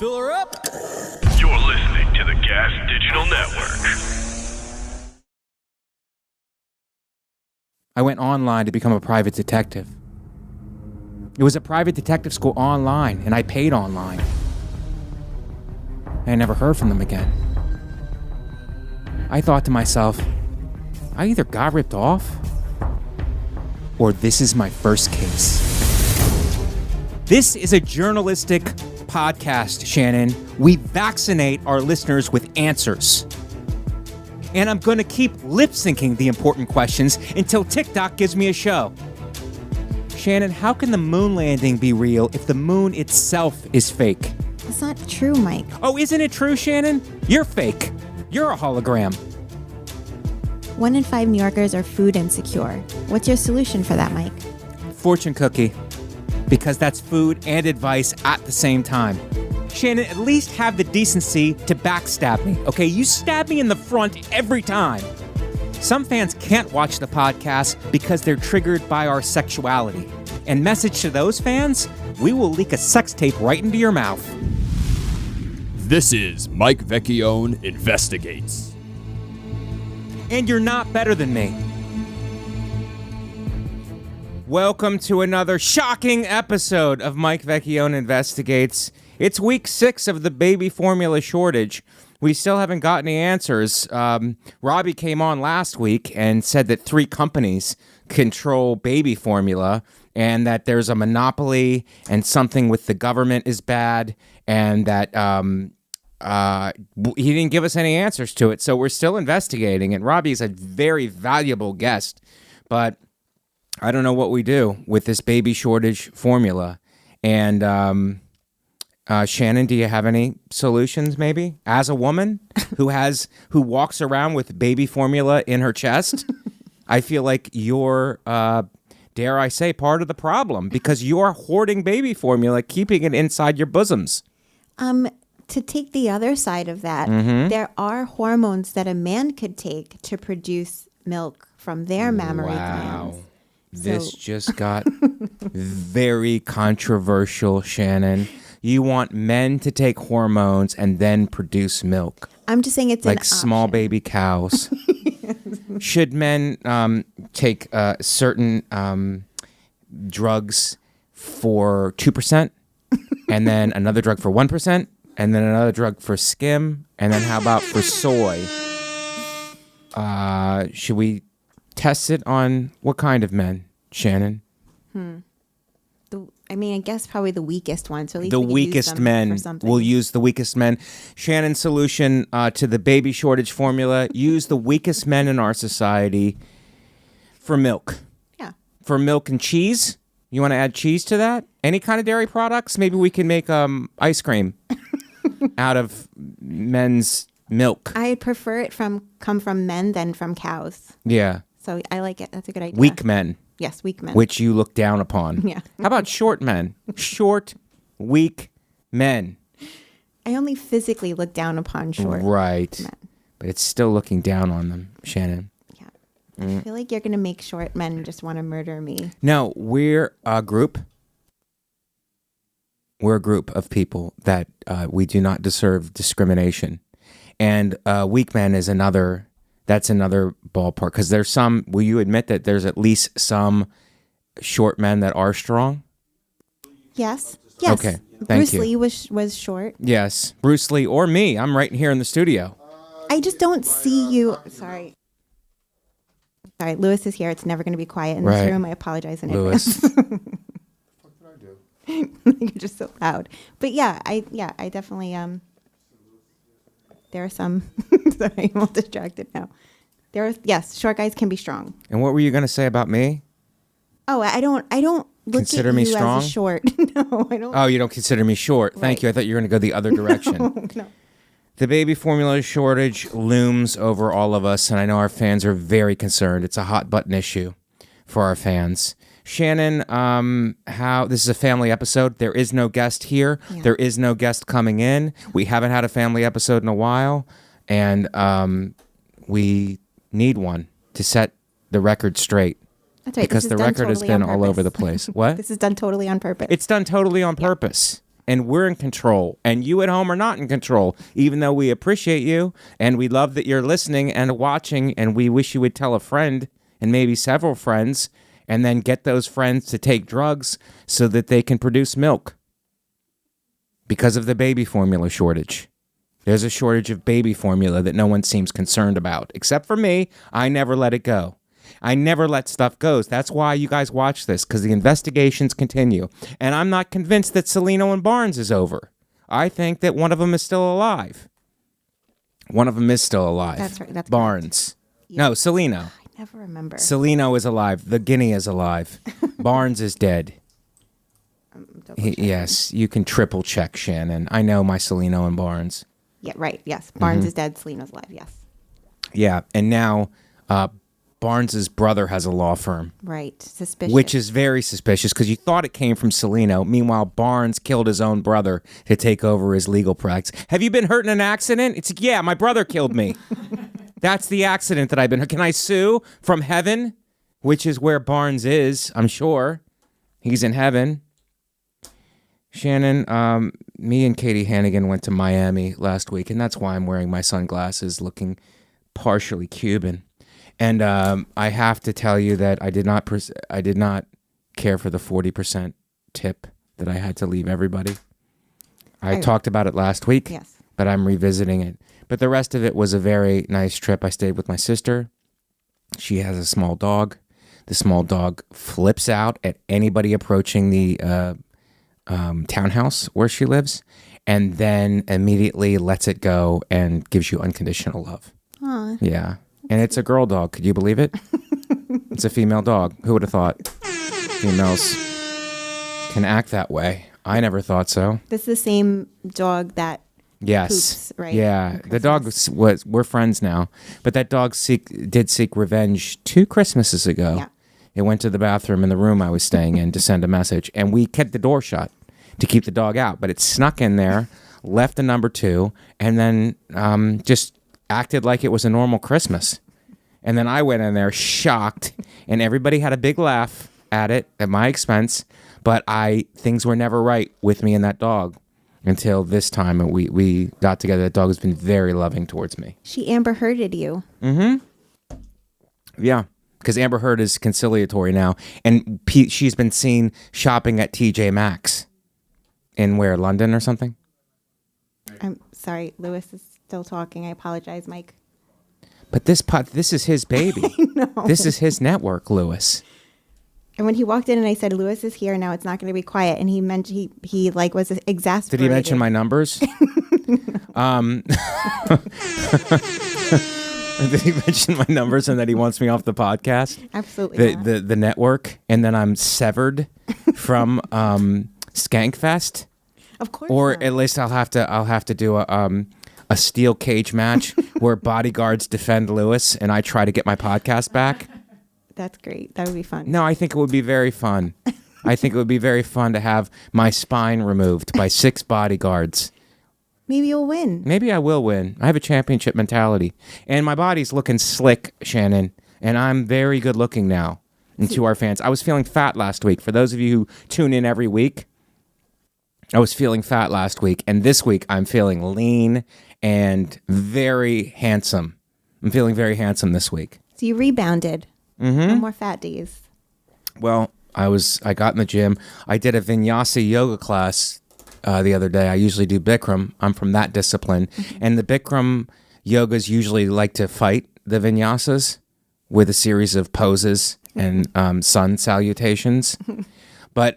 Fill her up. You're listening to the Gas Digital Network. I went online to become a private detective. It was a private detective school online, and I paid online. I never heard from them again. I thought to myself, I either got ripped off, or this is my first case. This is a journalistic podcast, Shannon. We vaccinate our listeners with answers. And I'm going to keep lip-syncing the important questions until TikTok gives me a show. Shannon, how can the moon landing be real if the moon itself is fake? That's not true, Mike. Oh, isn't it true, Shannon? You're fake. You're a hologram. 1 in 5 New Yorkers are food insecure. What's your solution for that, Mike? Fortune cookie. Because that's food and advice at the same time. Shannon, at least have the decency to backstab me, okay? You stab me in the front every time. Some fans can't watch the podcast because they're triggered by our sexuality. And message to those fans, we will leak a sex tape right into your mouth. This is Mike Vecchione Investigates. And you're not better than me. Welcome to another shocking episode of Mike Vecchione Investigates. It's week 6 of the baby formula shortage. We still haven't got any answers. Robbie came on last week and said that 3 companies control baby formula and that there's a monopoly and something with the government is bad and that he didn't give us any answers to it. So we're still investigating, and Robbie's a very valuable guest, but I don't know what we do with this baby shortage formula. And Shannon, do you have any solutions maybe? As a woman who walks around with baby formula in her chest, I feel like you're, dare I say, part of the problem because you're hoarding baby formula, keeping it inside your bosoms. To take the other side of that, there are hormones that a man could take to produce milk from their mammary glands. This just got very controversial, Shannon. You want men to take hormones and then produce milk. I'm just saying it's like small baby cows. Should men take certain drugs for 2% and then another drug for 1% and then another drug for skim? And then how about for soy? Should we test it on what kind of men, Shannon? I guess probably the weakest one. So at least the weakest men. We'll use the weakest men. Shannon's solution to the baby shortage formula: use the weakest men in our society for milk. Yeah. For milk and cheese. You want to add cheese to that? Any kind of dairy products? Maybe we can make ice cream out of men's milk. I prefer it come from men than from cows. Yeah. So I like it. That's a good idea. Weak men. Yes, weak men. Which you look down upon. Yeah. How about short men? Short, weak men. I only physically look down upon short right. men. But it's still looking down on them, Shannon. Yeah. I feel like you're going to make short men just want to murder me. No, we're a group. We're a group of people that we do not deserve discrimination. And weak men is another... That's another ballpark because there's some. Will you admit that there's at least some short men that are strong? Yes. Yes. Okay. Thank Bruce you. Lee was short. Yes, Bruce Lee or me. I'm right here in the studio. I just don't see you. Sorry, Lewis is here. It's never going to be quiet in this room. I apologize in advance. Lewis. What did I do? You're just so loud. But I definitely there are some. Sorry, I'm all distracted now. Short guys can be strong. And what were you going to say about me? Oh, I don't look Consider at me you strong? as a short. No, I don't. Oh, you don't consider me short. Thank Right. you. I thought you were going to go the other direction. No. The baby formula shortage looms over all of us, and I know our fans are very concerned. It's a hot button issue for our fans. Shannon, this is a family episode. There is no guest here. Yeah. There is no guest coming in. We haven't had a family episode in a while, and we need one to set the record straight. That's right. Because the record has been all over the place. What? This is done totally on purpose. It's done totally on purpose. and we're in control, and you at home are not in control, even though we appreciate you, and we love that you're listening and watching, and we wish you would tell a friend and maybe several friends, and then get those friends to take drugs so that they can produce milk because of the baby formula shortage. There's a shortage of baby formula that no one seems concerned about. Except for me, I never let it go. I never let stuff go. That's why you guys watch this, because the investigations continue. And I'm not convinced that Celino and Barnes is over. I think that one of them is still alive. One of them is still alive. That's right. That's Barnes. Yeah. No, Celino. I never remember. Celino is alive. The guinea is alive. Barnes is dead. Yes, you can triple check, Shannon. I know my Celino and Barnes. Yeah, right. Yes. Barnes is dead. Celino's alive. Yes. Yeah, and now Barnes's brother has a law firm. Right. Suspicious. Which is very suspicious because you thought it came from Celino. Meanwhile, Barnes killed his own brother to take over his legal practice. Have you been hurt in an accident? It's yeah, my brother killed me. That's the accident that I've been hurt. Can I sue from heaven? Which is where Barnes is, I'm sure. He's in heaven. Shannon, me and Katie Hannigan went to Miami last week, and that's why I'm wearing my sunglasses, looking partially Cuban. And I have to tell you that I did not care for the 40% tip that I had to leave everybody. I talked about it last week, yes, but I'm revisiting it. But the rest of it was a very nice trip. I stayed with my sister. She has a small dog. The small dog flips out at anybody approaching the townhouse where she lives, and then immediately lets it go and gives you unconditional love. Aww. Yeah. And it's a girl dog. Could you believe it? It's a female dog. Who would have thought females can act that way? I never thought so. This is the same dog that yes. poops, right? Yeah. The dog was we're friends now. But that dog did seek revenge 2 Christmases ago. Yeah. It went to the bathroom in the room I was staying in to send a message. And we kept the door shut to keep the dog out. But it snuck in there, left a number 2, and then just acted like it was a normal Christmas. And then I went in there shocked, and everybody had a big laugh at it at my expense. But things were never right with me and that dog until this time. And we got together. That dog has been very loving towards me. She Amber Hearded you. Mm-hmm. Yeah. Because Amber Heard is conciliatory now. And she's been seen shopping at TJ Maxx. In where? London or something? I'm sorry. Lewis is still talking. I apologize, Mike. But this is his baby. No. This is his network, Lewis. And when he walked in and I said, Lewis is here now, it's not going to be quiet. And he meant he like was exasperated. Did he mention my numbers? Did he mention my numbers and that he wants me off the podcast? Absolutely not. The network, and then I'm severed from Skankfest. Of course. Or not. at least I'll have to do a steel cage match where bodyguards defend Lewis and I try to get my podcast back. That's great. That would be fun. No, I think it would be very fun. I think it would be very fun to have my spine removed by 6 bodyguards. Maybe you'll win. Maybe I will win. I have a championship mentality. And my body's looking slick, Shannon. And I'm very good looking now. And to our fans, I was feeling fat last week. For those of you who tune in every week, I was feeling fat last week. And this week, I'm feeling lean and very handsome. I'm feeling very handsome this week. So you rebounded. Mm-hmm. No more fat days. Well, I got in the gym. I did a vinyasa yoga class the other day. I usually do Bikram. I'm from that discipline. Mm-hmm. And the Bikram yogas usually like to fight the vinyasas with a series of poses and sun salutations. But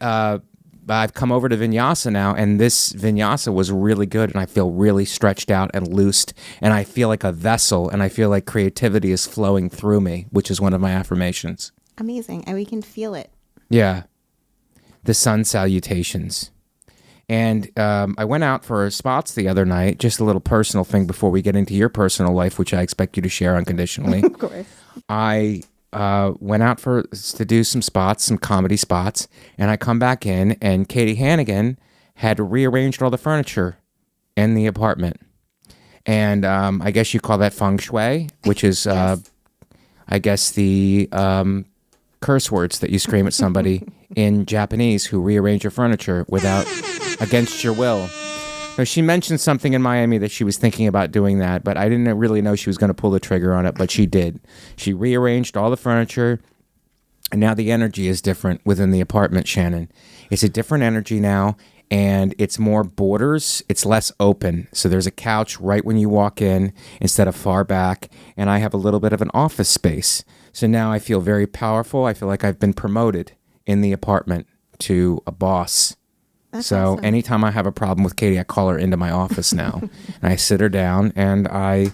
I've come over to vinyasa now, and this vinyasa was really good, and I feel really stretched out and loosed, and I feel like a vessel, and I feel like creativity is flowing through me, which is one of my affirmations. Amazing. And we can feel it. Yeah. The sun salutations. And I went out for spots the other night, just a little personal thing before we get into your personal life, which I expect you to share unconditionally. Of course. I went out to do some spots, some comedy spots, and I come back in, and Katie Hannigan had rearranged all the furniture in the apartment. And I guess you call that Feng Shui, which is, yes. I guess, the curse words that you scream at somebody in Japanese who rearrange your furniture without against your will. So she mentioned something in Miami that she was thinking about doing that, but I didn't really know she was going to pull the trigger on it, but she did. She rearranged all the furniture, and now the energy is different within the apartment, Shannon. It's a different energy now, and it's more borders. It's less open. So there's a couch right when you walk in instead of far back, and I have a little bit of an office space. So now I feel very powerful. I feel like I've been promoted in the apartment to a boss. That's so awesome. anytime I have a problem with Katie, I call her into my office now, and I sit her down, and I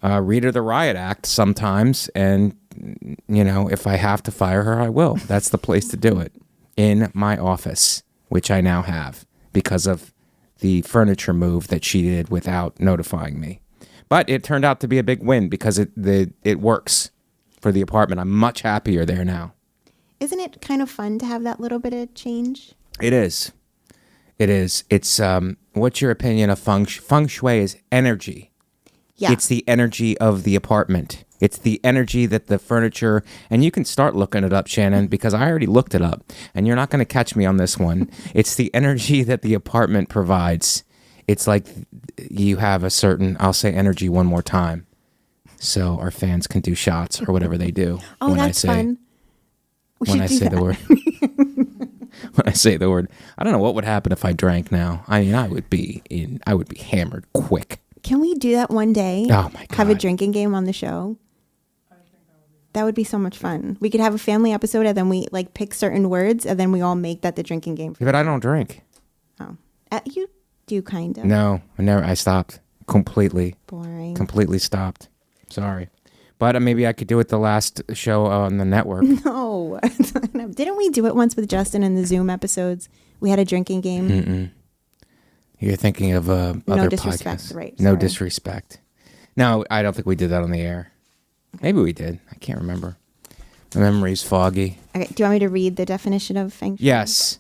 read her the riot act sometimes, and, you know, if I have to fire her, I will. That's the place to do it, in my office, which I now have because of the furniture move that she did without notifying me. But it turned out to be a big win because it works for the apartment. I'm much happier there now. Isn't it kind of fun to have that little bit of change? It is. It is. It's, what's your opinion of Feng Shui? Feng Shui is energy. Yeah. It's the energy of the apartment. It's the energy that the furniture, and you can start looking it up, Shannon, because I already looked it up, and you're not going to catch me on this one. It's the energy that the apartment provides. It's like you have a certain, I'll say energy one more time, so our fans can do shots or whatever they do. Oh, that's fun. When I say the word. When I say the word, I don't know what would happen if I drank now. I mean, I would be hammered quick. Can we do that one day? Oh my God. Have a drinking game on the show? That would be so much fun. We could have a family episode and then we like pick certain words and then we all make that the drinking game. Yeah, but I don't drink. Oh, you do kind of. No, I stopped completely. Boring. Completely stopped. Sorry. But maybe I could do it the last show on the network. No. Didn't we do it once with Justin in the Zoom episodes? We had a drinking game. Mm-mm. You're thinking of other No disrespect, podcasts. right? No Sorry. disrespect. No, I don't think we did that on the air. Maybe we did. I can't remember. My memory's foggy. Okay. Do you want me to read the definition of Feng Shui? Yes.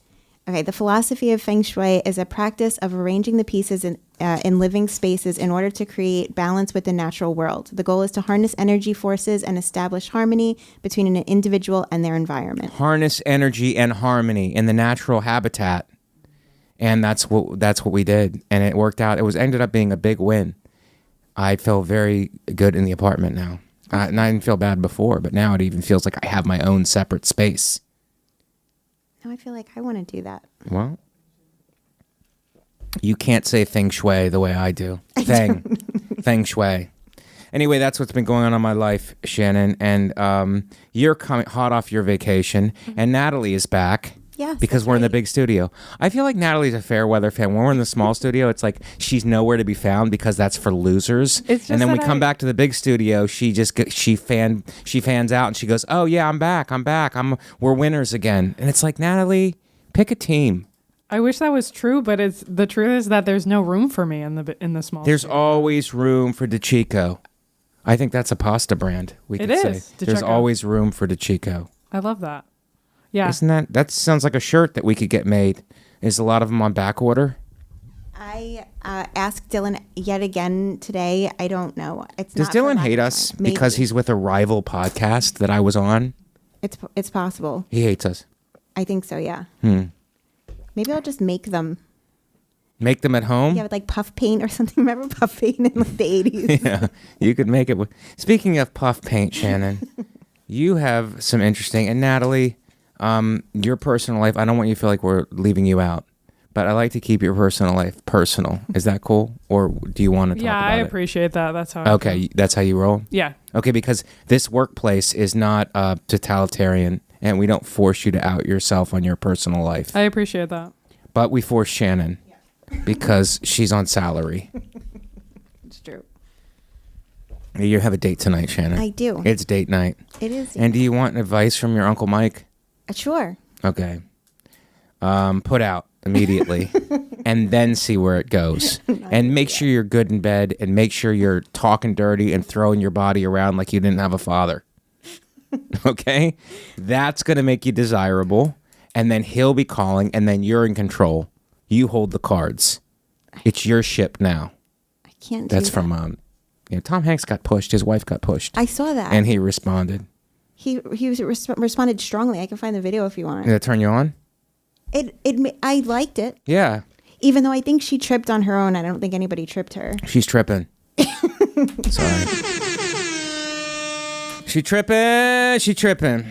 Okay. The philosophy of Feng Shui is a practice of arranging the pieces in living spaces in order to create balance with the natural world. The goal is to harness energy forces and establish harmony between an individual and their environment. Harness energy and harmony in the natural habitat. And that's what we did. And it worked out. Ended up being a big win. I feel very good in the apartment now. And I didn't feel bad before, but now it even feels like I have my own separate space. Now I feel like I want to do that. Well, you can't say Feng Shui the way I do. Feng Shui. Anyway, that's what's been going on in my life, Shannon. And you're coming hot off your vacation, and Natalie is back. Yes, because that's we're in the right. big studio. I feel like Natalie's a fair weather fan. When we're in the small studio, it's like she's nowhere to be found because that's for losers. It's just and then we that come back to the big studio. She fans out and she goes, "Oh yeah, I'm back. We're winners again." And it's like, Natalie, pick a team. I wish that was true, but the truth is that there's no room for me in the small. There's studio. always room for DeChico. I think that's a pasta brand. We It could is, say there's DeChico. always room for DeChico. I love that. Yeah. Isn't that sounds like a shirt that we could get made? Is a lot of them on back order? I asked Dylan yet again today. I don't know. Does Dylan hate us because he's with a rival podcast that I was on? It's possible. He hates us. I think so. Yeah. Maybe I'll just make them. Make them at home? Yeah, with like puff paint or something. Remember puff paint in like the 80s? Yeah, you could make it. Speaking of puff paint, Shannon, you have some interesting. And Natalie, your personal life, I don't want you to feel like we're leaving you out, but I like to keep your personal life personal. Is that cool? Or do you want to talk Yeah, about I it? appreciate that. That's how. Okay, that's how you roll? Yeah. Okay, because this workplace is not totalitarian, and we don't force you to out yourself on your personal life. I appreciate that. But we force Shannon because she's on salary. It's true. You have a date tonight, Shannon. I do. It's date night. It is. And do you want advice from your Uncle Mike? Sure. Okay. Put out immediately and then see where it goes. And make sure you're good in bed and make sure you're talking dirty and throwing your body around like you didn't have a father. Okay? That's going to make you desirable. And then he'll be calling and then you're in control. You hold the cards. It's your ship now. I can't do That's that. from Tom Hanks got pushed. His wife got pushed. I saw that. And he responded. He responded strongly. I can find the video if you want. Did that turn you on? I liked it. Yeah. Even though I think she tripped on her own, I don't think anybody tripped her. She's tripping. Sorry. She tripping.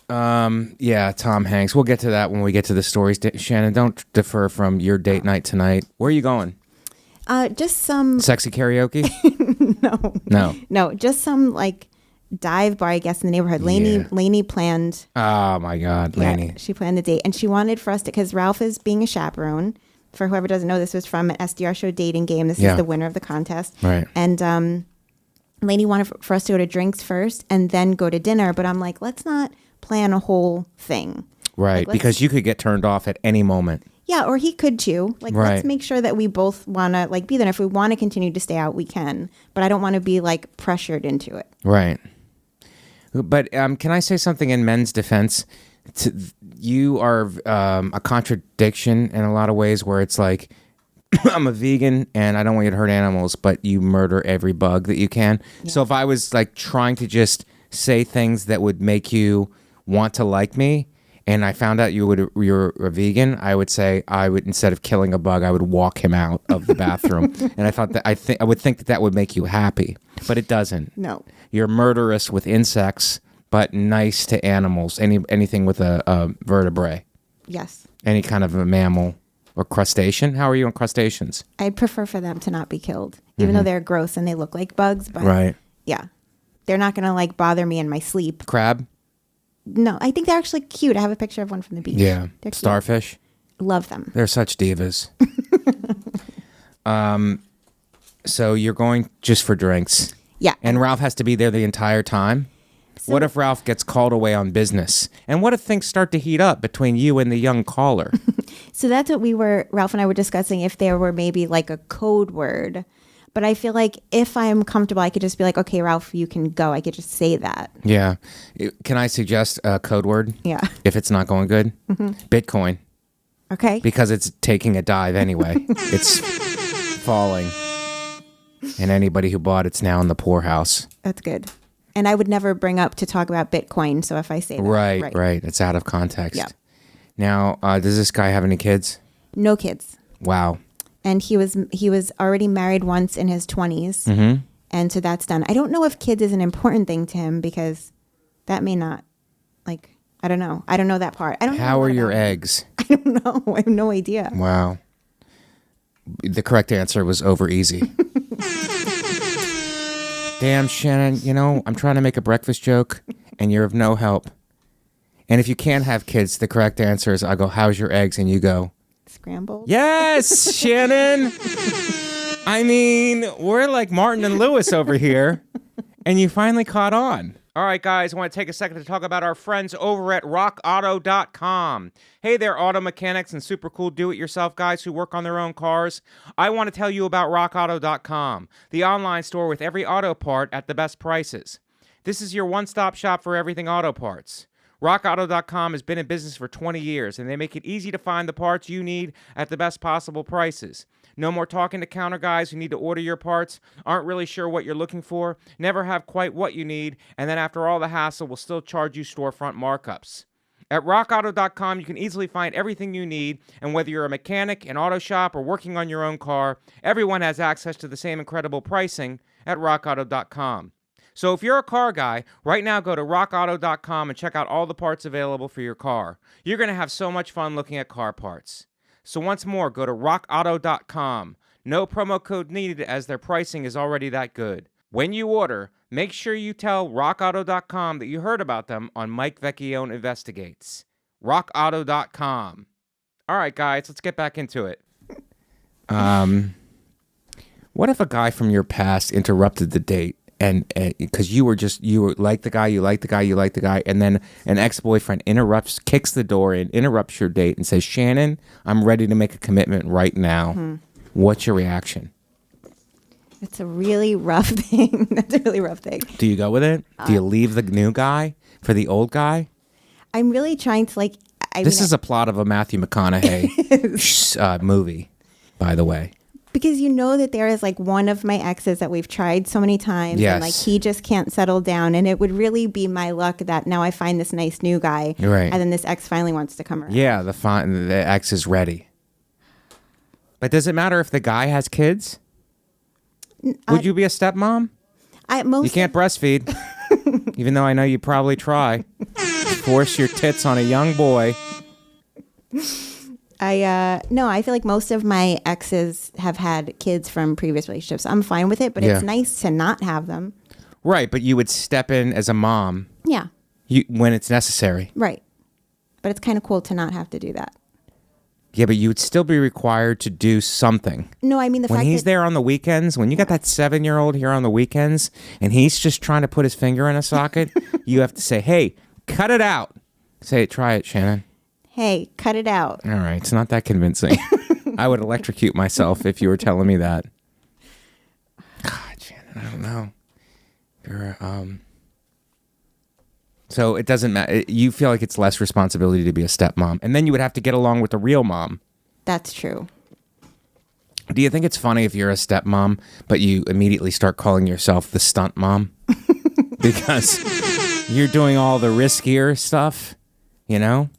Yeah, Tom Hanks. We'll get to that when we get to the stories. Shannon, don't defer from your date night tonight. Where are you going? Just some... Sexy karaoke? No. Just some like dive bar, I guess, in the neighborhood. Lainey planned... Oh my God, Lainey. Yeah, she planned the date, and she wanted for us to... Because Ralph is being a chaperone. For whoever doesn't know, this was from an SDR show dating game. This is the winner of the contest. Right. And Lainey wanted for us to go to drinks first and then go to dinner. But I'm like, let's not plan a whole thing. Right, because you could get turned off at any moment. Yeah, or he could too. Like, let's make sure that we both want to like be there. If we want to continue to stay out, we can. But I don't want to be like pressured into it. Right. But can I say something in men's defense? You are a contradiction in a lot of ways where it's like, I'm a vegan and I don't want you to hurt animals, but you murder every bug that you can. Yeah. So if I was like trying to just say things that would make you want to like me, and I found out you're a vegan, I would say instead of killing a bug, I would walk him out of the bathroom. And I would think that would make you happy, but it doesn't. No, you're murderous with insects, but nice to animals. Anything with a vertebrae. Yes. Any kind of a mammal or crustacean. How are you on crustaceans? I'd prefer for them to not be killed, even though they're gross and they look like bugs. But right. Yeah, they're not gonna like bother me in my sleep. Crab. No, I think they're actually cute. I have a picture of one from the beach. Yeah. They're cute. Starfish. Love them. They're such divas. So you're going just for drinks. Yeah. And Ralph has to be there the entire time? So, what if Ralph gets called away on business? And what if things start to heat up between you and the young caller? So that's what Ralph and I were discussing, if there were maybe like a code word. But I feel like if I'm comfortable, I could just be like, okay, Ralph, you can go. I could just say that. Yeah. Can I suggest a code word? Yeah. If it's not going good? Bitcoin. Okay. Because it's taking a dive anyway. It's falling. And anybody who bought it's now in the poorhouse. That's good. And I would never bring up to talk about Bitcoin. So if I say that. Right. It's out of context. Yeah. Now, does this guy have any kids? No kids. Wow. And he was already married once in his 20s. And so that's done. I don't know if kids is an important thing to him because that may not, like, I don't know. I don't know that part. I don't know. How are your eggs? I don't know. I have no idea. Wow. The correct answer was over easy. Damn, Shannon, I'm trying to make a breakfast joke and you're of no help. And if you can't have kids, the correct answer is I go, how's your eggs? And you go, scrambled. Yes, Shannon. I mean, we're like Martin and Lewis over here. And you finally caught on. All right, guys, I want to take a second to talk about our friends over at RockAuto.com. Hey there, auto mechanics and super cool do-it-yourself guys who work on their own cars. I want to tell you about RockAuto.com, the online store with every auto part at the best prices. This is your one-stop shop for everything auto parts. RockAuto.com has been in business for 20 years, and they make it easy to find the parts you need at the best possible prices. No more talking to counter guys who need to order your parts, aren't really sure what you're looking for, never have quite what you need, and then after all the hassle will still charge you storefront markups. At RockAuto.com, you can easily find everything you need, and whether you're a mechanic, an auto shop, or working on your own car, everyone has access to the same incredible pricing at RockAuto.com. So if you're a car guy, right now go to RockAuto.com and check out all the parts available for your car. You're going to have so much fun looking at car parts. So once more, go to RockAuto.com. No promo code needed as their pricing is already that good. When you order, make sure you tell RockAuto.com that you heard about them on Mike Vecchione Investigates. RockAuto.com. All right, guys, let's get back into it. What if a guy from your past interrupted the date? And because you were like the guy, and then an ex-boyfriend kicks the door in, interrupts your date, and says, "Shannon, I'm ready to make a commitment right now." What's your reaction? It's a really rough thing. That's a really rough thing. Do you go with it? Do you leave the new guy for the old guy? I'm really trying to This is a plot of a Matthew McConaughey movie, by the way. Because you know that there is like one of my exes that we've tried so many times, yes. And like he just can't settle down, and it would really be my luck that now I find this nice new guy, right? And then this ex finally wants to come around. Yeah, the ex is ready. But does it matter if the guy has kids? Would you be a stepmom? You can't breastfeed, even though I know you probably try. Force your tits on a young boy. No, I feel like most of my exes have had kids from previous relationships. I'm fine with it, but it's nice to not have them. Right, but you would step in as a mom. Yeah. When it's necessary. Right. But it's kind of cool to not have to do that. Yeah, but you would still be required to do something. No, I mean the fact that... When he's there on the weekends, when you got that 7-year-old here on the weekends, and he's just trying to put his finger in a socket, you have to say, hey, cut it out. Try it, Shannon. Hey, cut it out. All right, it's not that convincing. I would electrocute myself if you were telling me that. God, Shannon, I don't know. So it doesn't matter. You feel like it's less responsibility to be a stepmom. And then you would have to get along with the real mom. That's true. Do you think it's funny if you're a stepmom, but you immediately start calling yourself the stunt mom? Because you're doing all the riskier stuff, you know?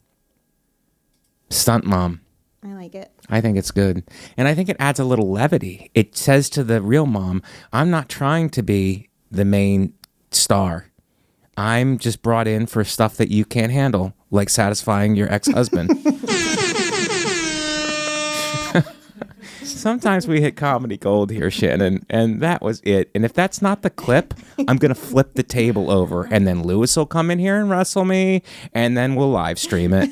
Stunt mom. I like it. I think it's good. And I think it adds a little levity. It says to the real mom, I'm not trying to be the main star. I'm just brought in for stuff that you can't handle, like satisfying your ex-husband. Sometimes we hit comedy gold here, Shannon, and that was it. And if that's not the clip, I'm going to flip the table over, and then Lewis will come in here and wrestle me, and then we'll live stream it.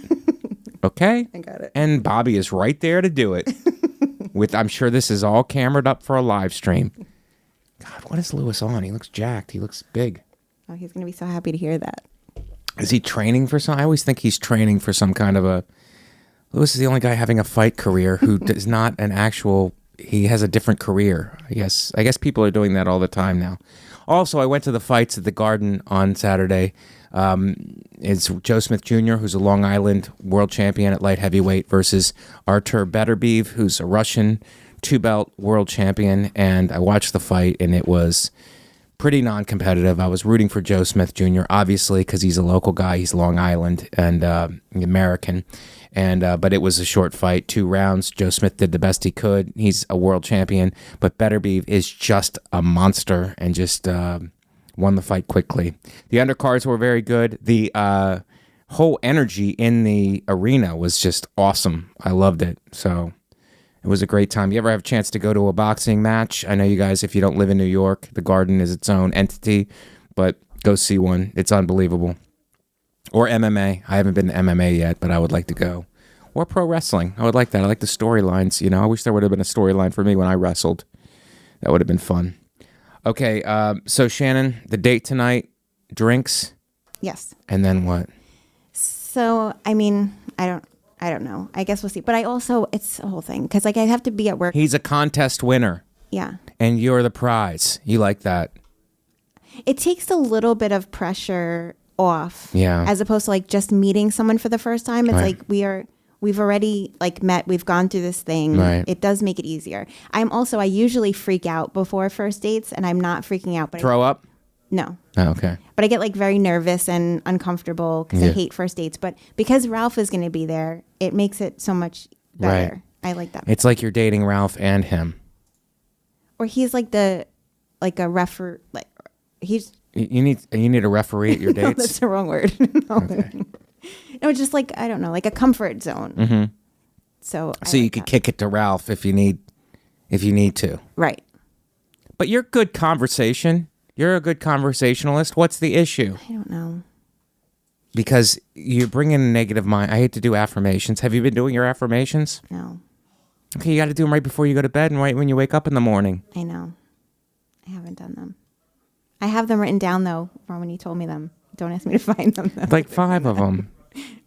Okay? I got it. And Bobby is right there to do it. I'm sure this is all camered up for a live stream. God, what is Lewis on? He looks jacked. He looks big. Oh, he's going to be so happy to hear that. Is he training for some? I always think he's training for some kind of a... Lewis is the only guy having a fight career who is not an actual... He has a different career. I guess people are doing that all the time now. Also, I went to the fights at the Garden on Saturday. It's Joe Smith Jr., who's a Long Island world champion at light heavyweight, versus Artur Beterbiev, who's a Russian 2-belt world champion. And I watched the fight, and it was pretty non-competitive. I was rooting for Joe Smith Jr., obviously, because he's a local guy. He's Long Island and American. But it was a short fight, 2 rounds. Joe Smith did the best he could. He's a world champion. But Beterbiev is just a monster and just won the fight quickly. The undercards were very good. The whole energy in the arena was just awesome. I loved it. So it was a great time. You ever have a chance to go to a boxing match? I know you guys, if you don't live in New York, the Garden is its own entity, but go see one. It's unbelievable. Or MMA. I haven't been to MMA yet, but I would like to go. Or pro wrestling. I would like that. I like the storylines. You know, I wish there would have been a storyline for me when I wrestled. That would have been fun. Okay, so Shannon, the date tonight, drinks? Yes. And then what? So, I mean, I don't know. I guess we'll see. But it's a whole thing. Because, I have to be at work. He's a contest winner. Yeah. And you're the prize. You like that? It takes a little bit of pressure off. Yeah. As opposed to, just meeting someone for the first time. It's right. We've already, met. We've gone through this thing. Right. It does make it easier. I usually freak out before first dates. And I'm not freaking out. But Throw up? No. Oh, okay. But I get very nervous and uncomfortable because I hate first dates. But because Ralph is going to be there, it makes it so much better. Right. I like that. It's like you're dating Ralph and him. Or he's a referee. He's. You need a referee at your dates? No, that's the wrong word. No. Okay. No, just I don't know, a comfort zone. Mm-hmm. So you could kick it to Ralph if you need to. Right. But you're good conversation. You're a good conversationalist. What's the issue? I don't know. Because you bring in a negative mind. I hate to do affirmations. Have you been doing your affirmations? No. Okay, you got to do them right before you go to bed and right when you wake up in the morning. I know. I haven't done them. I have them written down, though, from when you told me them. Don't ask me to find them. Like 5 of them.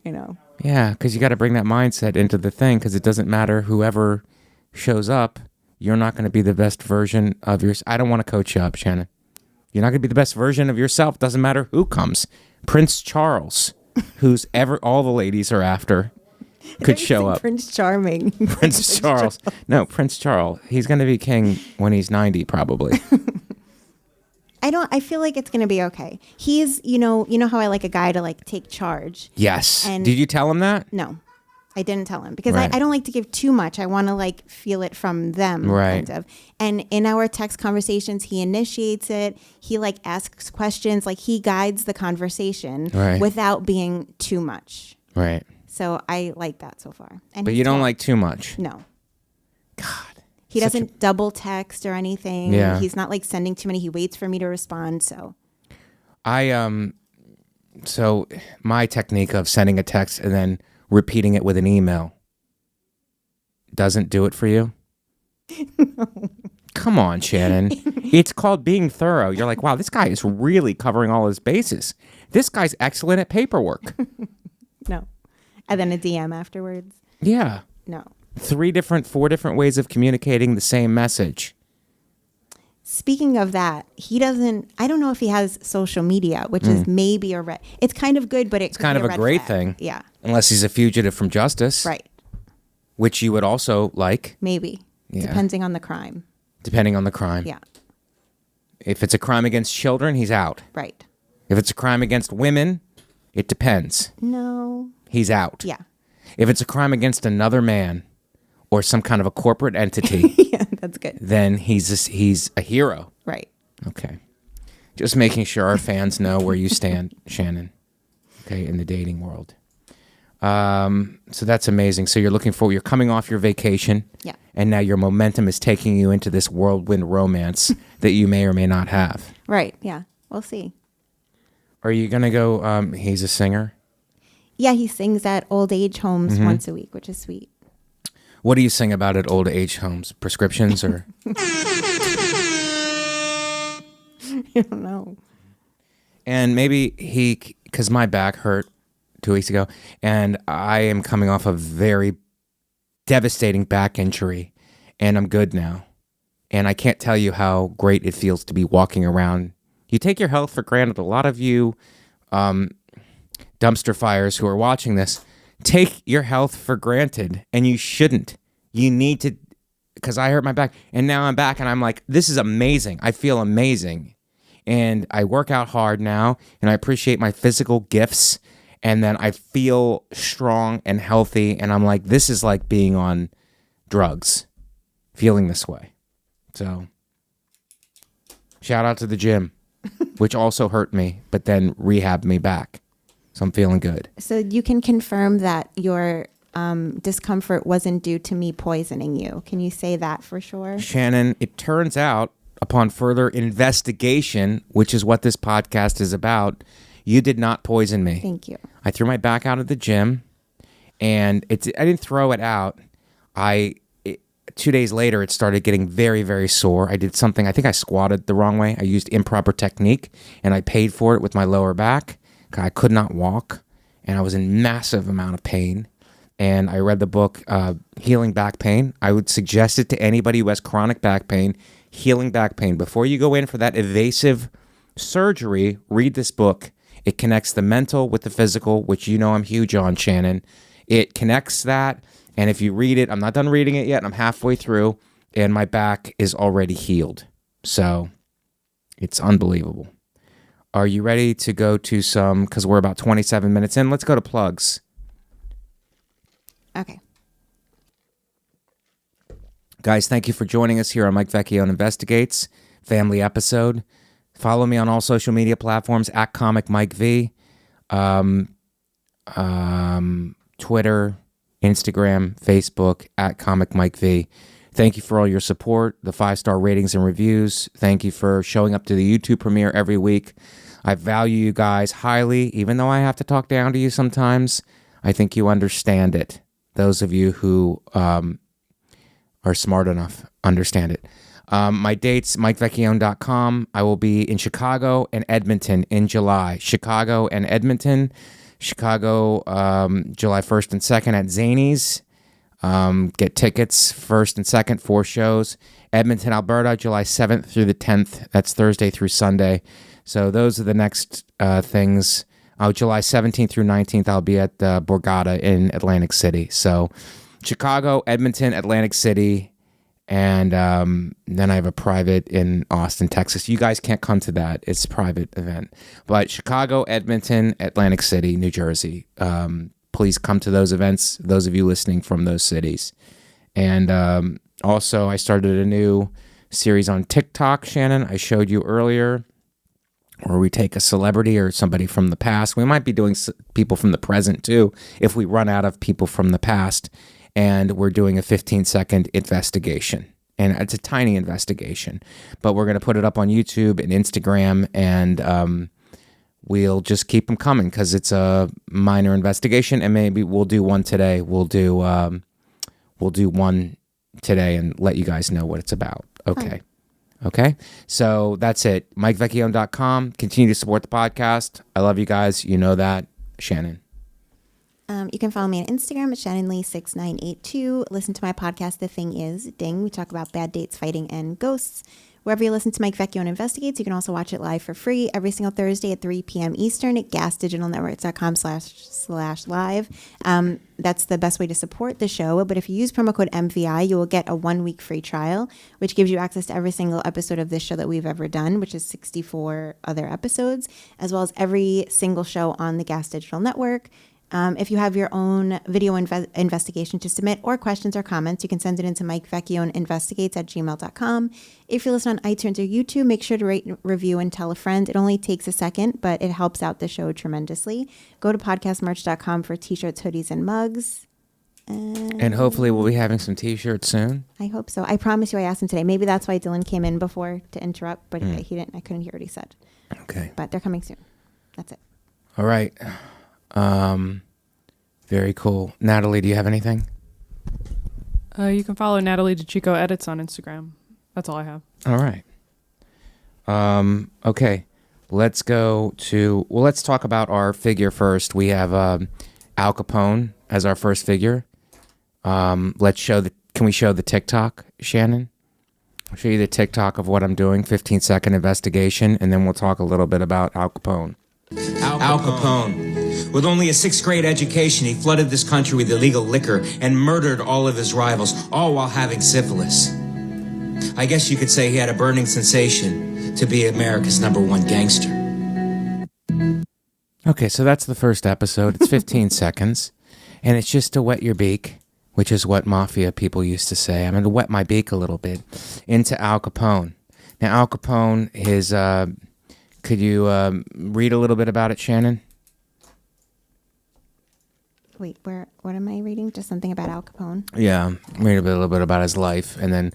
I know. Yeah, because you got to bring that mindset into the thing, because it doesn't matter whoever shows up. You're not going to be the best version of yourself. I don't want to coach you up, Shannon. You're not going to be the best version of yourself. Doesn't matter who comes. Prince Charles, who's all the ladies are after, could show up. Prince Charming. Prince Charles. No, Prince Charles. He's going to be king when he's 90, probably. I feel like it's going to be okay. He's, you know how I like a guy to take charge. Yes. And did you tell him that? No. I didn't tell him because Right. I don't like to give too much. I want to like feel it from them, Right. kind of. And in our text conversations, he initiates it. He like asks questions, like he guides the conversation Right. without being too much. Right. So I like that so far. And But he's you don't tall. like too much. No. God. He Such doesn't double text or anything. Yeah. He's not like sending too many. He waits for me to respond. So So my technique of sending a text and then repeating it with an email doesn't do it for you? Come on, Shannon. It's called being thorough. You're like, wow, this guy is really covering all his bases. This guy's excellent at paperwork. no. And then a DM afterwards. Yeah. No. 4 different ways of communicating the same message. Speaking of that, I don't know if he has social media, which is maybe it's kind of good, but it's kind of a great thing. Yeah. Unless he's a fugitive from justice. Right. Which you would also like. Maybe. Yeah. Depending on the crime. Depending on the crime. Yeah. If it's a crime against children, he's out. Right. If it's a crime against women, it depends. No. He's out. Yeah. If it's a crime against another man or some kind of a corporate entity, Yeah, that's good. then he's a hero. Right. Okay. Just making sure our fans know where you stand, Shannon. Okay, in the dating world. So that's amazing. So you're coming off your vacation. Yeah. And now your momentum is taking you into this whirlwind romance that you may or may not have. Right. Yeah. We'll see. Are you going to go, he's a singer? Yeah, he sings at old age homes once a week, which is sweet. What do you sing about at old age homes? Prescriptions or? I don't know. And maybe because my back hurt 2 weeks ago, and I am coming off a very devastating back injury, and I'm good now. And I can't tell you how great it feels to be walking around. You take your health for granted. A lot of you dumpster fires who are watching this take your health for granted, and you shouldn't. You need to, because I hurt my back, and now I'm back, and I'm like, this is amazing. I feel amazing. And I work out hard now, and I appreciate my physical gifts, and then I feel strong and healthy, and I'm like, this is like being on drugs, feeling this way. So, shout out to the gym, which also hurt me, but then rehabbed me back. So I'm feeling good. So you can confirm that your discomfort wasn't due to me poisoning you. Can you say that for sure? Shannon, it turns out, upon further investigation, which is what this podcast is about, you did not poison me. Think you. I threw my back out of the gym, and I didn't throw it out. 2 days later, it started getting very, very sore. I did something, I think I squatted the wrong way. I used improper technique, and I paid for it with my lower back. I could not walk, and I was in massive amount of pain. And I read the book, Healing Back Pain. I would suggest it to anybody who has chronic back pain, healing back pain. Before you go in for that evasive surgery, read this book. It connects the mental with the physical, which you know I'm huge on, Shannon. It connects that, and if you read it, I'm not done reading it yet, I'm halfway through, and my back is already healed. So it's unbelievable. Are you ready to go to some, because we're about 27 minutes in, let's go to plugs. Okay. Guys, thank you for joining us here on Mike Vecchione Investigates, family episode. Follow me on all social media platforms, at Comic Mike V, Twitter, Instagram, Facebook, at Comic Mike V. Thank you for all your support, the 5-star ratings and reviews. Thank you for showing up to the YouTube premiere every week. I value you guys highly, even though I have to talk down to you sometimes. I think you understand it. Those of you who are smart enough understand it. My dates, MikeVecchione.com. I will be in Chicago and Edmonton in July. Chicago and Edmonton. Chicago, July 1st and 2nd at Zanies. Get tickets 1st and 2nd, 4 shows. Edmonton, Alberta, July 7th through the 10th. That's Thursday through Sunday. So those are the next things. July 17th through 19th, I'll be at Borgata in Atlantic City. So Chicago, Edmonton, Atlantic City, and then I have a private in Austin, Texas. You guys can't come to that. It's a private event. But Chicago, Edmonton, Atlantic City, New Jersey. please come to those events, those of you listening from those cities. And also, I started a new series on TikTok, Shannon, I showed you earlier, where we take a celebrity or somebody from the past. We might be doing people from the present, too, if we run out of people from the past. And we're doing a 15-second investigation. And it's a tiny investigation. But we're going to put it up on YouTube and Instagram, and we'll just keep them coming because it's a minor investigation. And maybe we'll do one today. We'll do one today and let you guys know what it's about. Okay. Fine. Okay. So that's it. MikeVecchione.com. Continue to support the podcast. I love you guys. You know that. Shannon. You can follow me on Instagram at ShannonLee6982. Listen to my podcast, The Thing Is, Ding. We talk about bad dates, fighting, and ghosts. Wherever you listen to Mike Vecchione Investigates, you can also watch it live for free every single Thursday at 3 p.m. Eastern at gasdigitalnetworks.com/live. That's the best way to support the show. But if you use promo code MVI, you will get a 1-week free trial, which gives you access to every single episode of this show that we've ever done, which is 64 other episodes, as well as every single show on the Gas Digital Network. If you have your own video investigation to submit or questions or comments, you can send it into MikeVecchioneInvestigates@gmail.com. If you listen on iTunes or YouTube, make sure to rate, review, and tell a friend. It only takes a second, but it helps out the show tremendously. Go to podcastmerch.com for t-shirts, hoodies, and mugs. And hopefully we'll be having some t-shirts soon. I hope so. I promise you I asked him today. Maybe that's why Dylan came in before to interrupt, but he didn't. I couldn't hear what he said. Okay. But they're coming soon. That's it. All right. Very cool. Natalie, do you have anything? You can follow Natalie DeChico Edits on Instagram. That's all I have. All right. Okay. Let's talk about our figure first. We have Al Capone as our first figure. Can we show the TikTok, Shannon? I'll show you the TikTok of what I'm doing, 15-second investigation, and then we'll talk a little bit about Al Capone. Al Capone. With only a 6th grade education, he flooded this country with illegal liquor and murdered all of his rivals, all while having syphilis. I guess you could say he had a burning sensation to be America's #1 gangster. Okay, so that's the first episode. It's 15 seconds, and it's just to wet your beak, which is what mafia people used to say. I'm going to wet my beak a little bit into Al Capone. Now, Al Capone, could you read a little bit about it, Shannon? Wait, what am I reading? Just something about Al Capone? Yeah, read a little bit about his life. And then,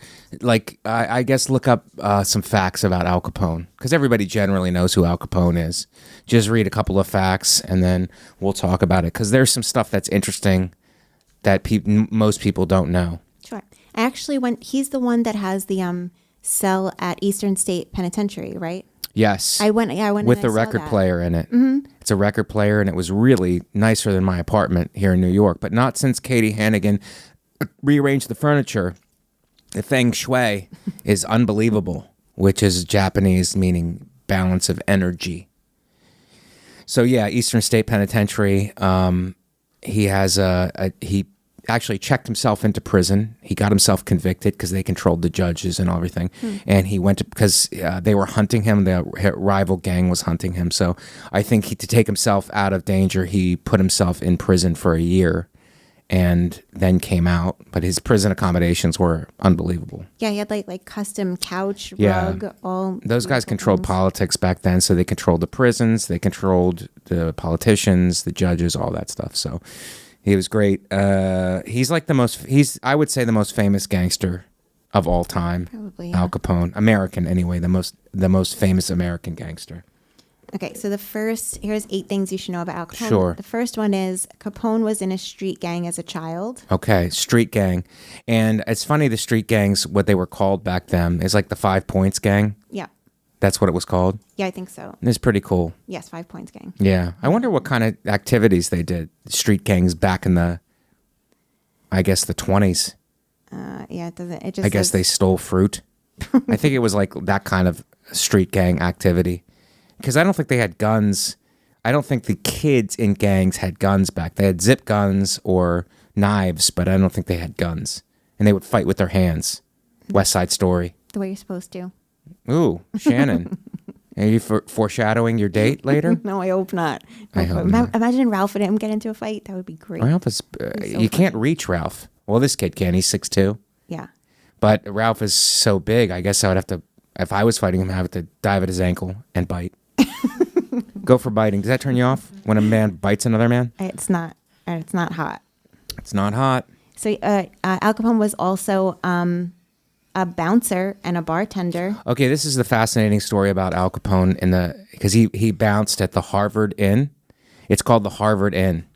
I guess look up some facts about Al Capone. Because everybody generally knows who Al Capone is. Just read a couple of facts, and then we'll talk about it. Because there's some stuff that's interesting that most people don't know. Sure. I actually he's the one that has the cell at Eastern State Penitentiary, right? Yes. I went with and I the saw record that. player in it. Mm-hmm. It's a record player, and it was really nicer than my apartment here in New York. But not since Katie Hannigan rearranged the furniture. The Feng Shui is unbelievable, which is Japanese meaning balance of energy. So yeah, Eastern State Penitentiary. He has he actually checked himself into prison. He got himself convicted because they controlled the judges and everything. And he went because they were hunting him. The rival gang was hunting him. So I think to take himself out of danger, he put himself in prison for a year and then came out. But his prison accommodations were unbelievable. Yeah, he had like custom couch, Yeah. rug, all. Those guys beautiful controlled things. politics back then. So they controlled the prisons. They controlled the politicians, the judges, all that stuff. So he was great. He's like I would say the most famous gangster of all time. Probably, yeah. Al Capone. American anyway, the most famous American gangster. Okay, so here's 8 things you should know about Al Capone. Sure. The first one is Capone was in a street gang as a child. Okay, street gang. And it's funny, the street gangs, what they were called back then is like the 5 Points gang. Yeah. That's what it was called. Yeah, I think so. It's pretty cool. Yes, 5 Points gang. Yeah. I wonder what kind of activities they did. Street gangs back in the 20s. Yeah, it doesn't. It just. I guess they stole fruit. I think it was like that kind of street gang activity. Because I don't think they had guns. I don't think the kids in gangs had guns back. They had zip guns or knives, but I don't think they had guns. And they would fight with their hands. West Side Story. The way you're supposed to. Ooh, Shannon. Are you foreshadowing your date later? No, I hope not. I hope not. Imagine Ralph and him get into a fight. That would be great. Ralph is. You can't reach Ralph. Well, this kid can. He's 6'2". Yeah. But Ralph is so big. I guess I would have to. If I was fighting him, I would have to dive at his ankle and bite. Go for biting. Does that turn you off when a man bites another man? It's not. It's not hot. It's not hot. So Al Capone was also a bouncer and a bartender. Okay, this is the fascinating story about Al Capone because he bounced at the Harvard Inn. It's called the Harvard Inn,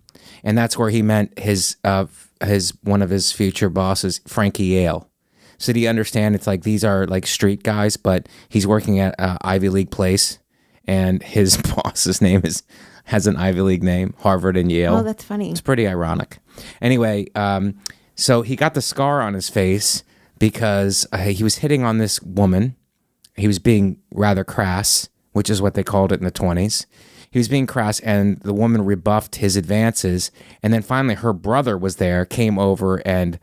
and that's where he met his one of his future bosses, Frankie Yale. So do you understand? It's like these are like street guys, but he's working at an Ivy League place, and his boss's name has an Ivy League name, Harvard and Yale. Oh, that's funny. It's pretty ironic. Anyway, so he got the scar on his face because he was hitting on this woman. He was being rather crass, which is what they called it in the 1920s. He was being crass, and the woman rebuffed his advances. And then finally her brother was there, came over and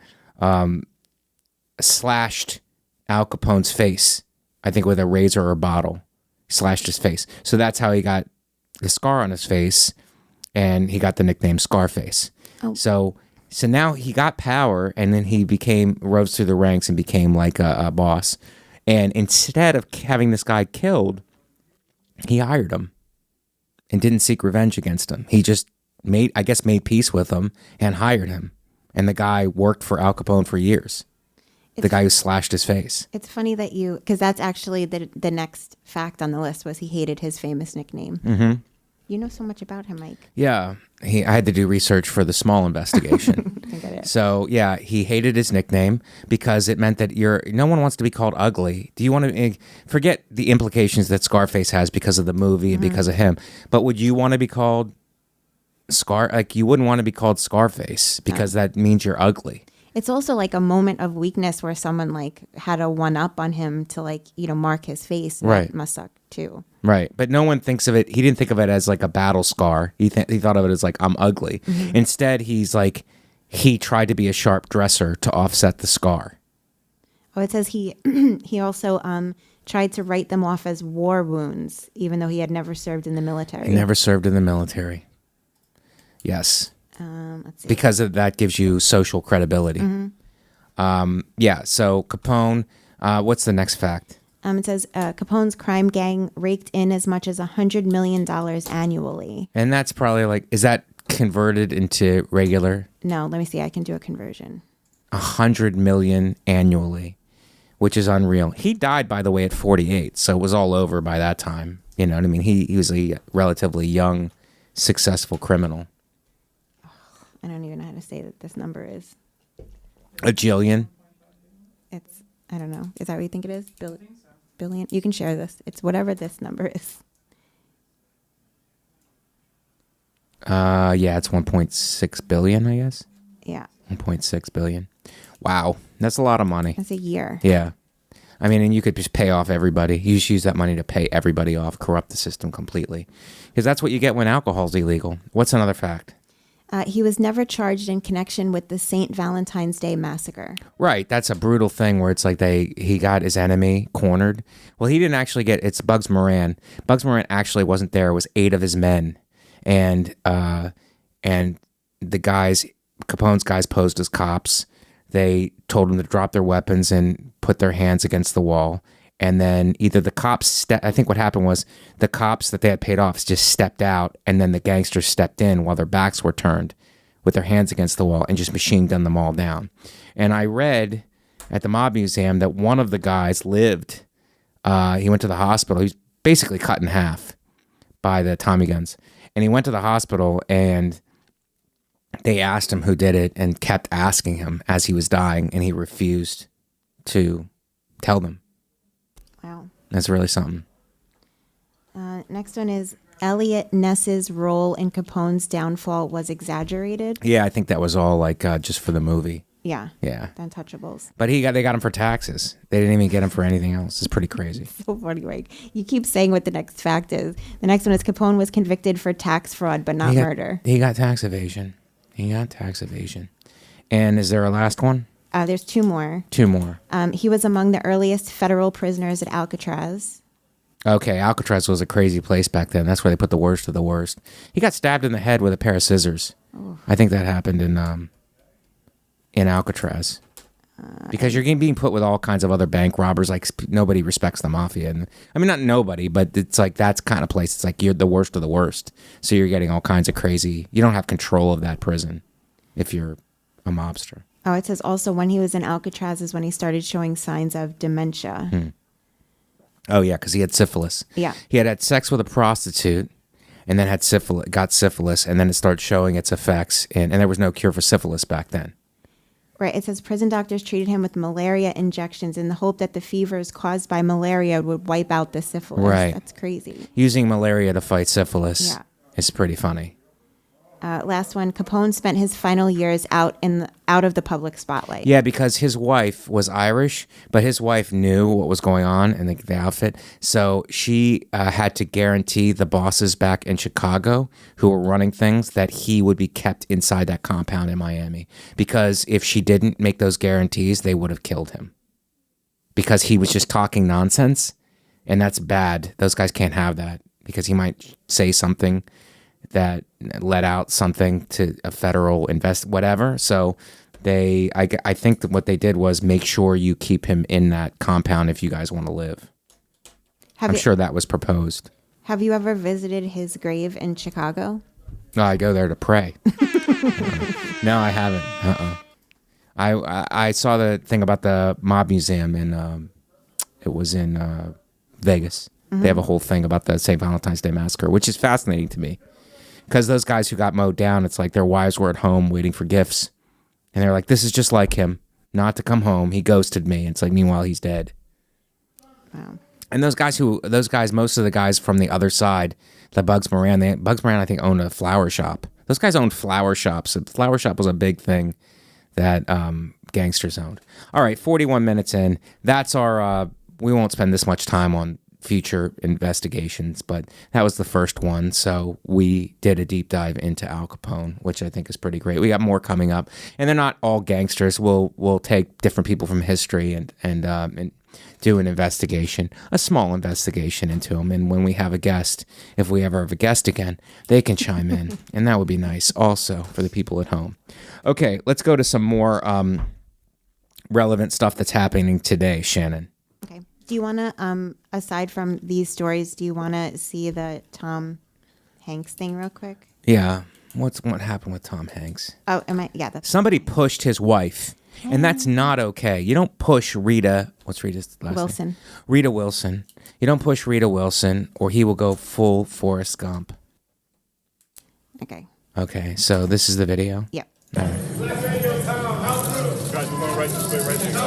slashed Al Capone's face, I think with a razor or a bottle. Slashed his face. So that's how he got the scar on his face, and he got the nickname Scarface. Oh. So now he got power, and then he rose through the ranks and became like a boss. And instead of having this guy killed, he hired him and didn't seek revenge against him. He just made peace with him and hired him. And the guy worked for Al Capone for years. The guy who slashed his face. It's funny that because that's actually the next fact on the list was he hated his famous nickname. Mm-hmm. You know so much about him, Mike. Yeah. I had to do research for the small investigation. I get it. So, yeah, he hated his nickname because it meant that no one wants to be called ugly. Do you want to forget the implications that Scarface has because of the movie and because of him? But would you want to be called you wouldn't want to be called Scarface because that means you're ugly. It's also like a moment of weakness where someone like had a one-up on him to mark his face. Right. That must suck too. Right. But no one thinks of it. He didn't think of it as like a battle scar. He thought of it as like, I'm ugly. Mm-hmm. Instead, he's like, he tried to be a sharp dresser to offset the scar. Oh, it says he also tried to write them off as war wounds, even though he had never served in the military. He never served in the military. Yes. Let's see. Because that gives you social credibility. Mm-hmm. So Capone, what's the next fact? It says Capone's crime gang raked in as much as $100 million annually. And that's probably is that converted into regular? No, let me see. I can do a conversion. 100 million annually, which is unreal. He died, by the way, at 48, so it was all over by that time. You know what I mean? He was a relatively young, successful criminal. I don't even know how to say that this number is. A jillion? I don't know. Is that what you think it is? Billion? You can share this. It's whatever this number is. Yeah, it's 1.6 billion, I guess. Yeah. 1.6 billion. Wow. That's a lot of money. That's a year. Yeah. I mean, and you could just pay off everybody. You just use that money to pay everybody off, corrupt the system completely. Because that's what you get when alcohol's illegal. What's another fact? He was never charged in connection with the St. Valentine's Day massacre. Right. That's a brutal thing where it's like he got his enemy cornered. Well, he didn't actually it's Bugs Moran. Bugs Moran actually wasn't there. It was 8 of his men. And the guys, Capone's guys posed as cops. They told him to drop their weapons and put their hands against the wall. And then either the cops, I think what happened was the cops that they had paid off just stepped out, and then the gangsters stepped in while their backs were turned with their hands against the wall and just machine gunned them all down. And I read at the Mob Museum that one of the guys lived. He went to the hospital. He was basically cut in half by the Tommy guns. And he went to the hospital, and they asked him who did it and kept asking him as he was dying, and he refused to tell them. Wow. That's really something. Next one is Elliot Ness's role in Capone's downfall was exaggerated. Yeah, I think that was all just for the movie. Yeah. Yeah. The Untouchables. But they got him for taxes. They didn't even get him for anything else. It's pretty crazy. So funny, Mike. You keep saying what the next fact is. The next one is Capone was convicted for tax fraud, but not murder. He got tax evasion. And is there a last one? There's 2 more. 2 more. He was among the earliest federal prisoners at Alcatraz. Okay, Alcatraz was a crazy place back then. That's where they put the worst of the worst. He got stabbed in the head with a pair of scissors. Oh. I think that happened in Alcatraz. Because you're being put with all kinds of other bank robbers. Like, nobody respects the mafia. And I mean, not nobody, but it's like that's kind of place. It's like you're the worst of the worst. So you're getting all kinds of crazy. You don't have control of that prison if you're a mobster. Oh, it says also when he was in Alcatraz is when he started showing signs of dementia. Oh, yeah, because he had syphilis. Yeah. He had sex with a prostitute and then got syphilis, and then it started showing its effects. And there was no cure for syphilis back then. Right. It says prison doctors treated him with malaria injections in the hope that the fevers caused by malaria would wipe out the syphilis. Right. That's crazy. Using malaria to fight syphilis is pretty funny. Last one, Capone spent his final years out of the public spotlight. Yeah, because his wife was Irish, but his wife knew what was going on in the outfit. So she had to guarantee the bosses back in Chicago who were running things that he would be kept inside that compound in Miami. Because if she didn't make those guarantees, they would have killed him. Because he was just talking nonsense, and that's bad. Those guys can't have that because he might say something that let out something to a federal whatever. So I think that what they did was make sure you keep him in that compound if you guys want to live. I'm sure that was proposed. Have you ever visited his grave in Chicago? No, I go there to pray. No, I haven't. I saw the thing about the mob museum it was in Vegas. Mm-hmm. They have a whole thing about the St. Valentine's Day Massacre, which is fascinating to me. Because those guys who got mowed down, it's like their wives were at home waiting for gifts. And they're like, this is just like him. Not to come home. He ghosted me. It's like, meanwhile, he's dead. Wow. And most of the guys from the other side, the Bugs Moran, I think, owned a flower shop. Those guys owned flower shops. A flower shop was a big thing that gangsters owned. All right, 41 minutes in. That's our, we won't spend this much time on future investigations, but that was the first one. So we did a deep dive into Al Capone, which I think is pretty great. We got more coming up, and they're not all gangsters. We'll take different people from history and do an investigation, a small investigation into them. And when we have a guest, if we ever have a guest again, they can chime in, and that would be nice also for the people at home. Okay, let's go to some more relevant stuff that's happening today, Shannon. Okay. Do you want to, aside from these stories, do you want to see the Tom Hanks thing real quick? Yeah. What happened with Tom Hanks? Oh, yeah. Somebody pushed his wife, and that's not okay. You don't push Rita. What's Rita's last Wilson. name? Rita Wilson. You don't push Rita Wilson, or he will go full Forrest Gump. Okay. Okay, so this is the video? Yep. All right. Guys, we're going right this way, right there.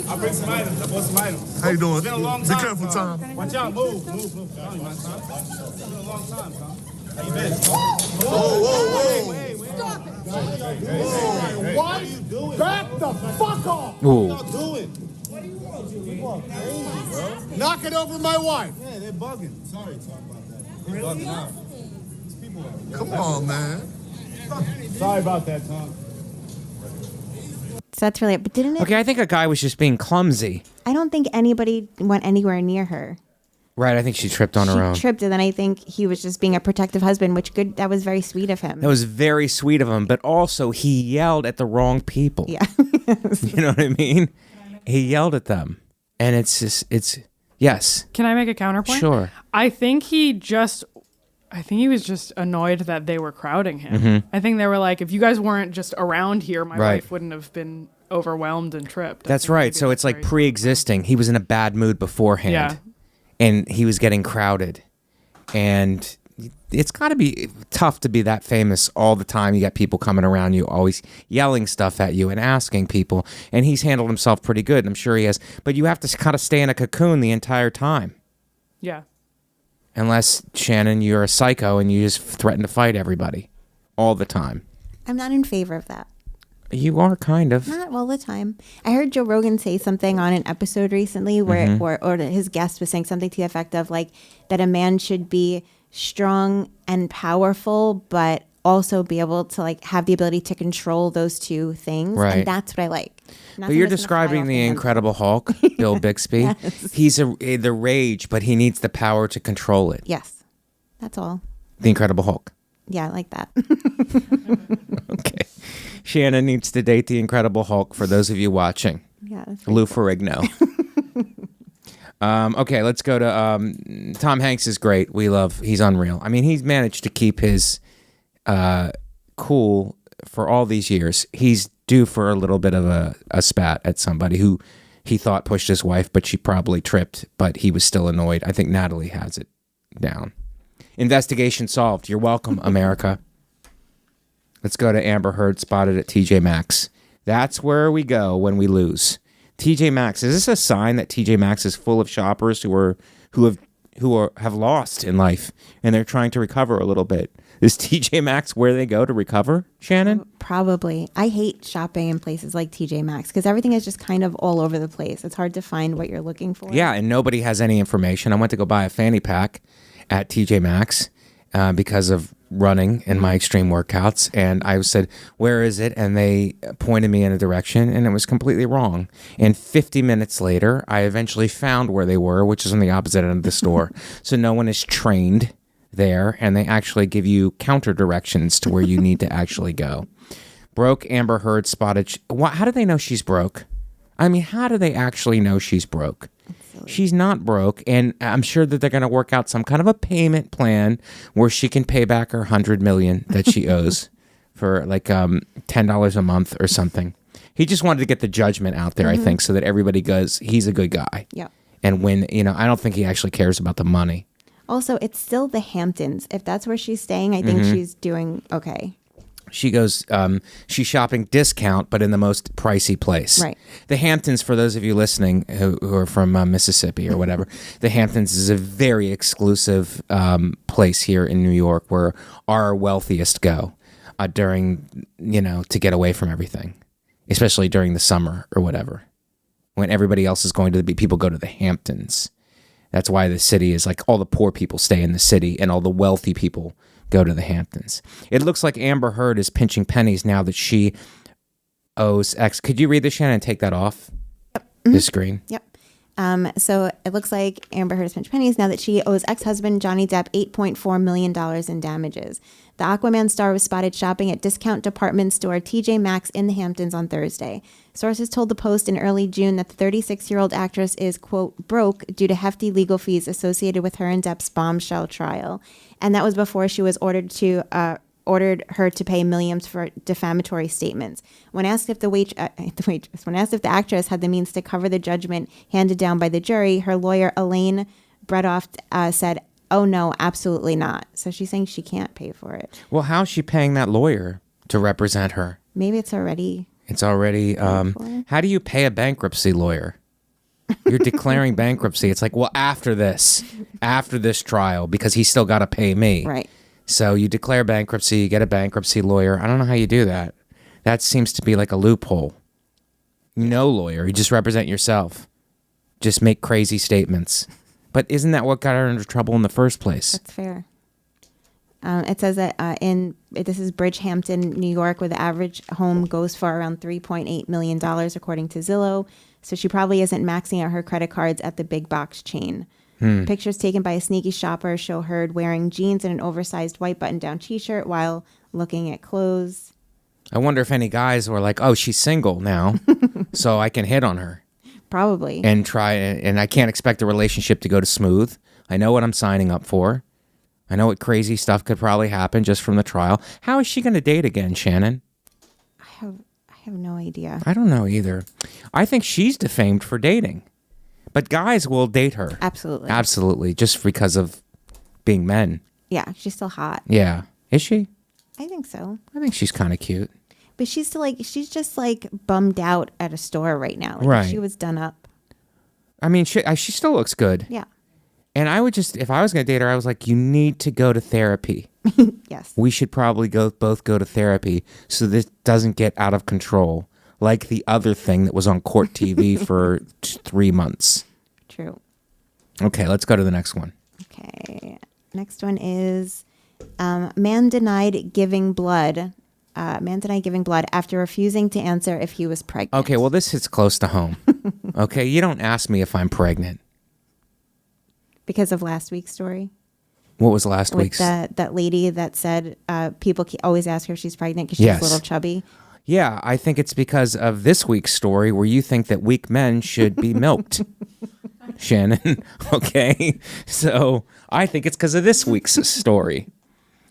I'll bring some items. I bought some items. How you doing? It's been a long time. Be careful, Tom. Watch out. Move. It's been a long time, Tom. How you been? Whoa. Hey. Stop it. Hey. What are you doing? Back the fuck off. Ooh. What are you doing? What do you want? You want crazy, bro. Knock it over my wife. Yeah, they're bugging. Sorry, Tom, about that. They're bugging out. These people are. Come on, man. Sorry about that, Tom. So that's really it. But didn't it? Okay, I think a guy was just being clumsy. I don't think anybody went anywhere near her. Right, I think she tripped on her own. She tripped, and then I think he was just being a protective husband, that was very sweet of him. That was very sweet of him, but also he yelled at the wrong people. Yeah. You know what I mean? He yelled at them. And yes. Can I make a counterpoint? Sure. I think he was just annoyed that they were crowding him. Mm-hmm. I think they were like, if you guys weren't just around here, my Right. wife wouldn't have been overwhelmed and tripped. That's right. So it's like pre-existing. He was in a bad mood beforehand. Yeah. And he was getting crowded. And it's got to be tough to be that famous all the time. You got people coming around you, always yelling stuff at you and asking people. And he's handled himself pretty good. I'm sure he has. But you have to kind of stay in a cocoon the entire time. Yeah. Unless, Shannon, you're a psycho and you just threaten to fight everybody all the time. I'm not in favor of that. You are kind of. Not all the time. I heard Joe Rogan say something on an episode recently where, or his guest was saying something to the effect of like that a man should be strong and powerful, but also be able to like have the ability to control those two things. Right. And that's what I like. Not But you're something that's gonna fly describing off the handle. Incredible Hulk, Bill Bixby. Yes. He's the rage, but he needs the power to control it. Yes. That's all. The Incredible Hulk. Yeah, I like that. Okay. Shannon needs to date the Incredible Hulk for those of you watching. Yeah. That's Lou Ferrigno. Okay, let's go to Tom Hanks is great. He's unreal. I mean, he's managed to keep his cool for all these years. He's due for a little bit of a spat at somebody who he thought pushed his wife, but she probably tripped, but he was still annoyed. I think Natalie has it down. Investigation solved. You're welcome, America. Let's go to Amber Heard spotted at TJ Maxx. That's where we go when we lose. TJ Maxx. Is this a sign that TJ Maxx is full of shoppers who have lost in life and they're trying to recover a little bit? Is TJ Maxx where they go to recover, Shannon? Probably. I hate shopping in places like TJ Maxx because everything is just kind of all over the place. It's hard to find what you're looking for. Yeah, and nobody has any information. I went to go buy a fanny pack at TJ Maxx because of running and my extreme workouts, and I said, where is it? And they pointed me in a direction, and it was completely wrong. And 50 minutes later, I eventually found where they were, which is on the opposite end of the store. So no one is trained there, and they actually give you counter directions to where you need to actually go. Broke Amber Heard spotted. How do they know she's broke? I mean, how do they actually know she's broke? She's not broke, and I'm sure that they're going to work out some kind of a payment where she can pay back her $100 million that she owes for like $10 a month or something. He just wanted to get the judgment out there, I think, so that everybody goes, he's a good guy. Yeah. And when, I don't think he actually cares about the money. Also, it's still the Hamptons. If that's where she's staying, I think she's doing okay. She goes, she's shopping discount, but in the most pricey place. Right. The Hamptons, for those of you listening who are from Mississippi or whatever, the Hamptons is a very exclusive place here in New York where our wealthiest go during, to get away from everything, especially during the summer or whatever. When everybody else is going to people go to the Hamptons. That's why the city is like all the poor people stay in the city and all the wealthy people go to the Hamptons. It looks like Amber Heard is pinching pennies now that she owes X. Could you read this, Shannon, and take that off the screen? Yep. So it looks like Amber Heard has pinched pennies now that she owes ex-husband Johnny Depp $8.4 million in damages. The Aquaman star was spotted shopping at discount department store TJ Maxx in the Hamptons on Thursday. Sources told the Post in early June that the 36-year-old actress is, quote, broke due to hefty legal fees associated with her and Depp's bombshell trial. And that was before she was ordered her to pay millions for defamatory statements. When asked if the actress had the means to cover the judgment handed down by the jury, her lawyer Elaine Bredoff said, "Oh no, absolutely not." So she's saying she can't pay for it. Well, how's she paying that lawyer to represent her? Maybe it's already. It's already. How do you pay a bankruptcy lawyer? You're declaring bankruptcy. It's like, well, after this trial, because he's still got to pay me. Right. So you declare bankruptcy, you get a bankruptcy lawyer. I don't know how you do that. That seems to be like a loophole. No lawyer. You just represent yourself. Just make crazy statements. But isn't that what got her into trouble in the first place? That's fair. It says that this is Bridgehampton, New York, where the average home goes for around $3.8 million, according to Zillow. So she probably isn't maxing out her credit cards at the big box chain. Pictures taken by a sneaky shopper show Heard wearing jeans and an oversized white button-down T-shirt while looking at clothes. I wonder if any guys were like, oh, she's single now, so I can hit on her. Probably. And I can't expect the relationship to go to smooth. I know what I'm signing up for. I know what crazy stuff could probably happen just from the trial. How is she going to date again, Shannon? I have no idea. I don't know either. I think she's defamed for dating. But guys will date her. Absolutely. Absolutely. Just because of being men. Yeah, she's still hot. Yeah. Is she? I think so. I think she's kind of cute. But she's just bummed out at a store right now. Right. She was done up. I mean, she still looks good. Yeah. And I would if I was going to date her, I was like, you need to go to therapy. Yes. We should probably both go to therapy so this doesn't get out of control. Like the other thing that was on court TV for 3 months. True. Okay, let's go to the next one. Okay. Next one is Man denied giving blood. Man denied giving blood after refusing to answer if he was pregnant. Okay, well, this hits close to home. Okay, you don't ask me if I'm pregnant. Because of last week's story. What was last With week's? that lady that said people always ask her if she's pregnant because she's Yes. a little chubby. Yeah, I think it's because of this week's story where you think that weak men should be milked. Shannon, okay? So I think it's because of this week's story.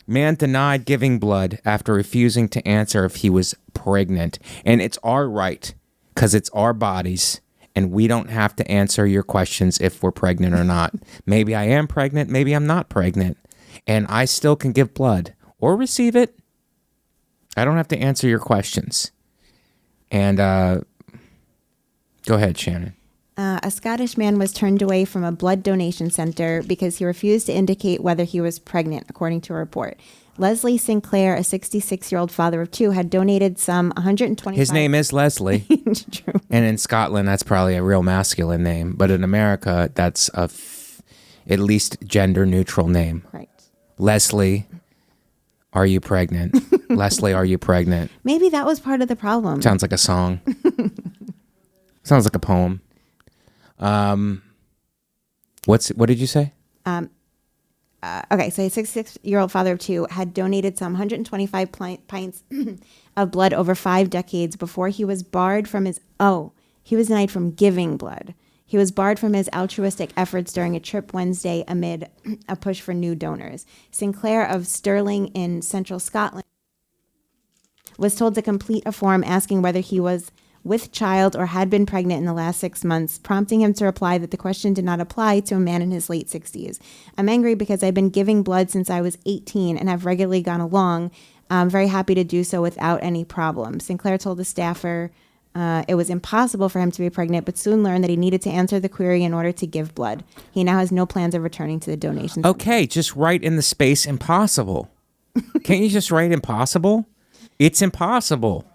Man denied giving blood after refusing to answer if he was pregnant. And it's our right, because it's our bodies, and we don't have to answer your questions if we're pregnant or not. Maybe I am pregnant, maybe I'm not pregnant, and I still can give blood or receive it. I don't have to answer your questions. And go ahead, Shannon. A Scottish man was turned away from a blood donation center because he refused to indicate whether he was pregnant, according to a report. Leslie Sinclair, a 66-year-old father of two, had donated some 125... His name is Leslie. True. And in Scotland, that's probably a real masculine name. But in America, that's at least gender-neutral name. Right. Leslie, are you pregnant? Leslie, are you pregnant? Maybe that was part of the problem. Sounds like a song. Sounds like a poem. What did you say? Okay, so a 66-year-old father of two had donated some 125 pints of blood over 5 decades before he was barred from his... Oh, he was denied from giving blood. He was barred from his altruistic efforts during a trip Wednesday amid a push for new donors. Sinclair of Stirling in central Scotland was told to complete a form asking whether he was with child or had been pregnant in the last 6 months, prompting him to reply that the question did not apply to a man in his late 60s. I'm angry because I've been giving blood since I was 18 and have regularly gone along. I'm very happy to do so without any problem. Sinclair told the staffer it was impossible for him to be pregnant, but soon learned that he needed to answer the query in order to give blood. He now has no plans of returning to the donation center. Okay, just write in the space impossible. Can't you just write impossible? It's impossible.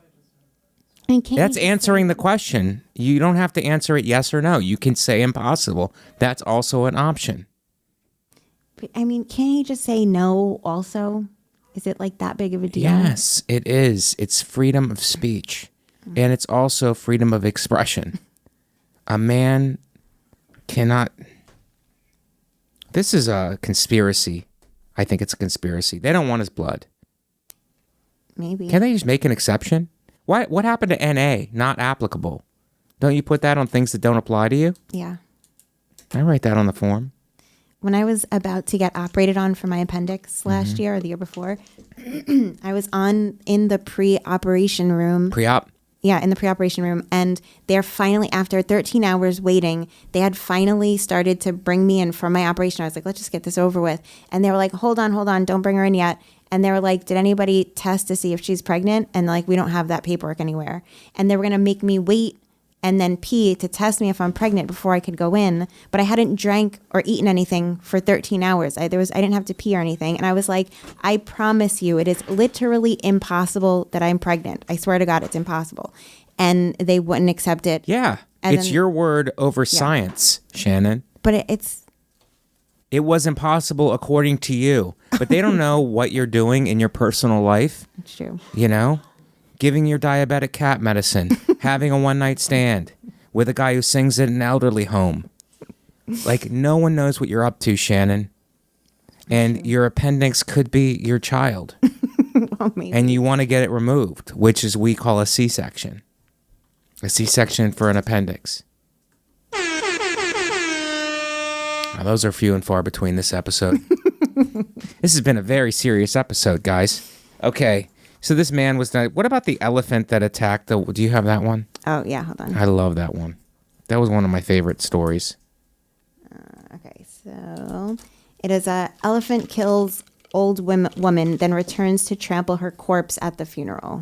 That's answering the question. You don't have to answer it yes or no. You can say impossible. That's also an option. But, I mean, can't he just say no also? Is it like that big of a deal? Yes, it is. It's freedom of speech. And it's also freedom of expression. A man cannot... This is a conspiracy. I think it's a conspiracy. They don't want his blood. Maybe. Can they just make an exception? What happened to NA? Not applicable. Don't you put that on things that don't apply to you? Yeah. I write that on the form. When I was about to get operated on for my appendix last year or the year before, I was in the pre-operation room. Pre-op? Yeah, in the pre-operation room. And they're finally, after 13 hours waiting, they had finally started to bring me in for my operation. I was like, let's just get this over with. And they were like, hold on, don't bring her in yet. And they were like, did anybody test to see if she's pregnant? And like, we don't have that paperwork anywhere. And they were going to make me wait and then pee to test me if I'm pregnant before I could go in. But I hadn't drank or eaten anything for 13 hours. I didn't have to pee or anything. And I was like, I promise you, it is literally impossible that I'm pregnant. I swear to God, it's impossible. And they wouldn't accept it. Yeah. And it's then- your word over science, Shannon. But It was impossible according to you. But they don't know what you're doing in your personal life. it's true. You know? Giving your diabetic cat medicine. Having a one-night stand with a guy who sings at an elderly home. Like, no one knows what you're up to, Shannon. And your appendix could be your child. Well, maybe. And you want to get it removed, which is we call a C-section. A C-section for an appendix. Now, those are few and far between this episode. This has been a very serious episode, guys. Okay, so this man was done. What about the elephant that attacked the... Do you have that one? Oh, yeah, hold on. I love that one. That was one of my favorite stories. Okay, so it is a elephant kills old woman, then returns to trample her corpse at the funeral.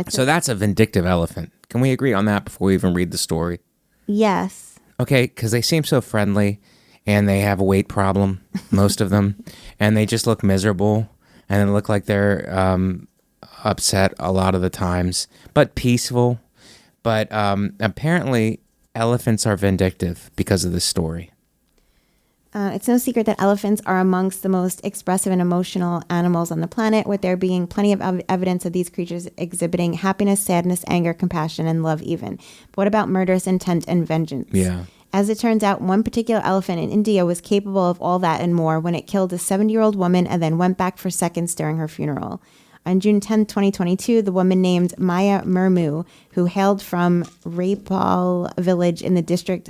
So that's a vindictive elephant. Can we agree on that before we even read the story? Yes. Okay, because they seem so friendly, and they have a weight problem, most of them, and they just look miserable, and they look like they're upset a lot of the times, but peaceful. But apparently, elephants are vindictive because of this story. It's no secret that elephants are amongst the most expressive and emotional animals on the planet, with there being plenty of evidence of these creatures exhibiting happiness, sadness, anger, compassion, and love even. But what about murderous intent and vengeance? Yeah. As it turns out, one particular elephant in India was capable of all that and more when it killed a 70-year-old woman and then went back for seconds during her funeral. On June 10, 2022, the woman named Maya Murmu, who hailed from Raipal village in the district,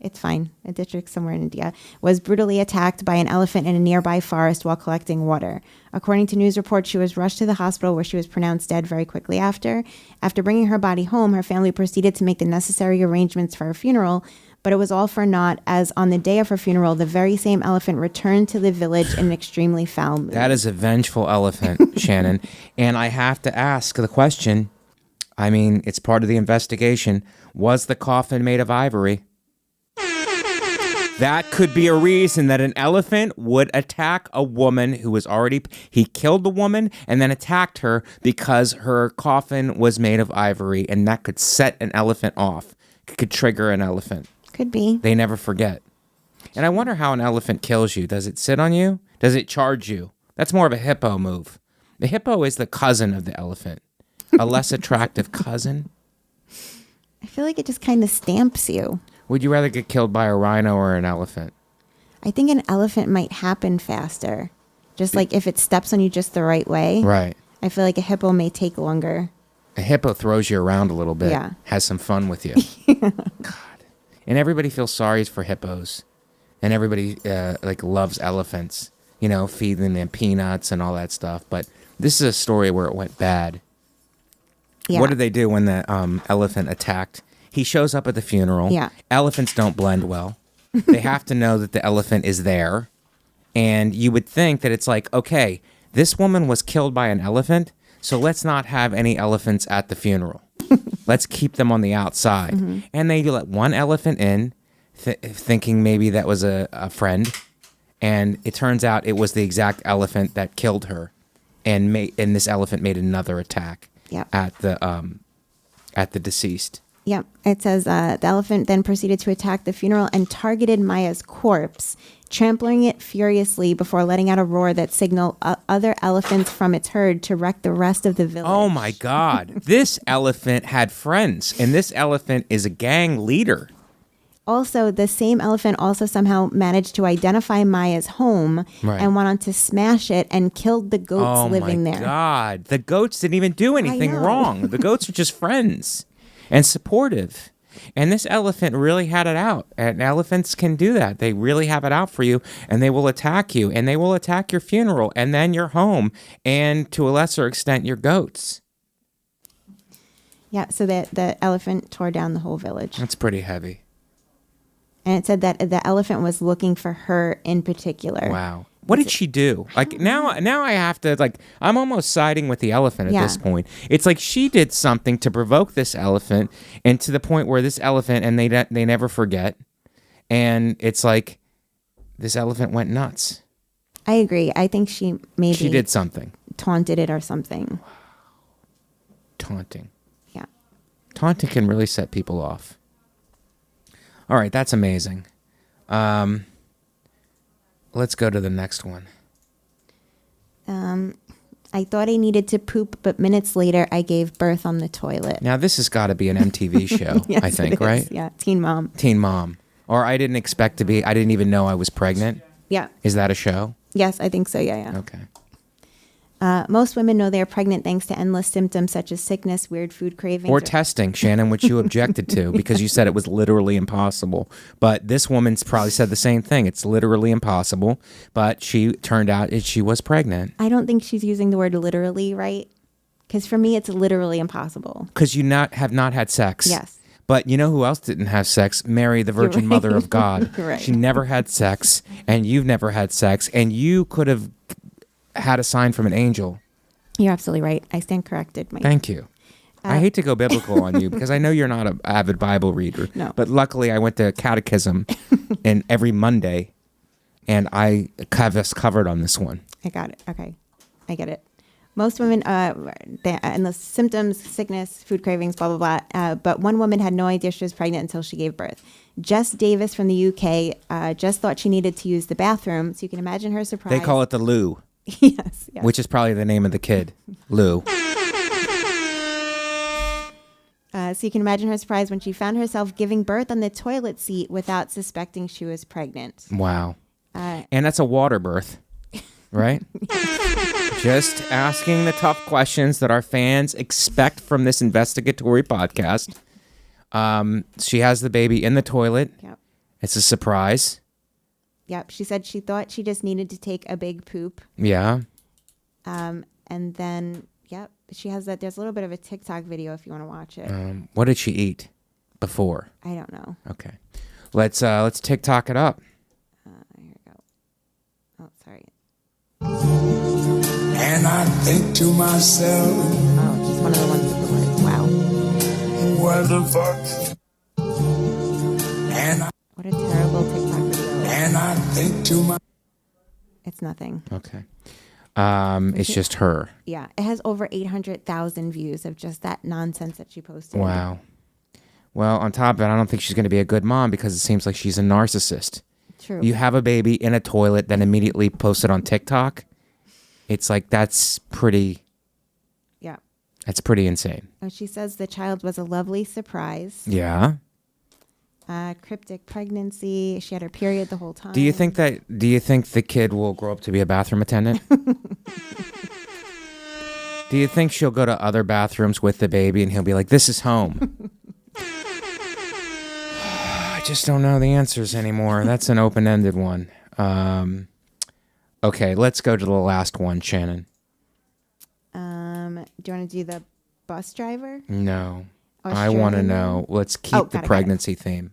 a district somewhere in India, was brutally attacked by an elephant in a nearby forest while collecting water. According to news reports, she was rushed to the hospital where she was pronounced dead very quickly after. After bringing her body home, her family proceeded to make the necessary arrangements for her funeral, but it was all for naught, as on the day of her funeral, the very same elephant returned to the village in an extremely foul mood. That is a vengeful elephant, Shannon. And I have to ask the question, I mean, it's part of the investigation. Was the coffin made of ivory? That could be a reason that an elephant would attack a woman who was already... He killed the woman and then attacked her because her coffin was made of ivory, and that could set an elephant off. It could trigger an elephant. Could be. They never forget. And I wonder how an elephant kills you. Does it sit on you? Does it charge you? That's more of a hippo move. The hippo is the cousin of the elephant. A less attractive cousin. I feel like it just kind of stamps you. Would you rather get killed by a rhino or an elephant? I think an elephant might happen faster. Just like if it steps on you just the right way. Right. I feel like a hippo may take longer. A hippo throws you around a little bit. Yeah. Has some fun with you. God. And everybody feels sorry for hippos. And everybody loves elephants. You know, feeding them peanuts and all that stuff. But this is a story where it went bad. Yeah. What did they do when the elephant attacked? He shows up at the funeral. Yeah. Elephants don't blend well. They have to know that the elephant is there. And you would think that it's like, okay, this woman was killed by an elephant, so let's not have any elephants at the funeral. Let's keep them on the outside. Mm-hmm. And they let one elephant in, thinking maybe that was a friend. And it turns out it was the exact elephant that killed her. And this elephant made another attack at the deceased. Yep. It says the elephant then proceeded to attack the funeral and targeted Maya's corpse, trampling it furiously before letting out a roar that signaled other elephants from its herd to wreck the rest of the village. Oh, my God. This elephant had friends, and this elephant is a gang leader. Also, the same elephant also somehow managed to identify Maya's home and went on to smash it and killed the goats living there. Oh, my God. The goats didn't even do anything wrong. The goats are just friends. And supportive. And this elephant really had it out. And elephants can do that. They really have it out for you. And they will attack you. And they will attack your funeral. And then your home. And to a lesser extent, your goats. Yeah, so the elephant tore down the whole village. That's pretty heavy. And it said that the elephant was looking for her in particular. Wow. What did she do? Like now I have to I'm almost siding with the elephant at this point. It's like she did something to provoke this elephant, and to the point where this elephant, and they never forget. And it's like this elephant went nuts. I agree. I think she did something. Taunted it or something. Taunting. Yeah. Taunting can really set people off. All right, that's amazing. Let's go to the next one. I thought I needed to poop, but minutes later I gave birth on the toilet. Now, this has got to be an MTV show, Yes, I think, it is. right? Yeah, Teen Mom. Teen Mom. Or I didn't even know I was pregnant. Yeah. Is that a show? Yes, I think so, yeah. Okay. Most women know they're pregnant thanks to endless symptoms such as sickness, weird food cravings. Or testing, Shannon, which you objected to because you said it was literally impossible. But this woman's probably said the same thing. It's literally impossible. But she turned out she was pregnant. I don't think she's using the word literally right. Because for me, it's literally impossible. Because you have not had sex. Yes. But you know who else didn't have sex? Mary, the Virgin Mother of God. Right. She never had sex, and you've never had sex, and you could have had a sign from an angel. You're absolutely right. I stand corrected, Mike. Thank you. I hate to go biblical on you because I know you're not an avid Bible reader. No. But luckily I went to catechism and every Monday, and I have us covered on this one. I got it. Okay. I get it. Most women, and the symptoms, sickness, food cravings, blah, blah, blah. But one woman had no idea she was pregnant until she gave birth. Jess Davis from the UK just thought she needed to use the bathroom. So you can imagine her surprise. They call it the loo. Yes. Which is probably the name of the kid. Lou. So you can imagine her surprise when she found herself giving birth on the toilet seat without suspecting she was pregnant. Wow. And that's a water birth, right? Just asking the tough questions that our fans expect from this investigatory podcast. She has the baby in the toilet. Yep. It's a surprise. Yep. She said she thought she just needed to take a big poop. Yeah. And then, yep, she has that. There's a little bit of a TikTok video if you want to watch it. What did she eat before? I don't know. Okay. Let's TikTok it up. Here we go. Oh, sorry. And I think to myself, Oh, just one of the ones with the words. Wow. what the fuck? And What a terrible TikTok video. I think to myself. It's nothing. Okay. It's just her. Yeah. It has over 800,000 views of just that nonsense that she posted. Wow. Well, on top of it, I don't think she's going to be a good mom because it seems like she's a narcissist. True. You have a baby in a toilet, then immediately post it on TikTok. It's like, that's pretty insane. Oh, she says the child was a lovely surprise. Yeah. Cryptic pregnancy. She had her period the whole time. Do you think the kid will grow up to be a bathroom attendant? Do you think she'll go to other bathrooms with the baby and he'll be like, this is home? I just don't know the answers anymore. That's an open-ended one. Okay, let's go to the last one, Shannon. Do you want to do the bus driver? No. I want to know. Let's keep the pregnancy theme.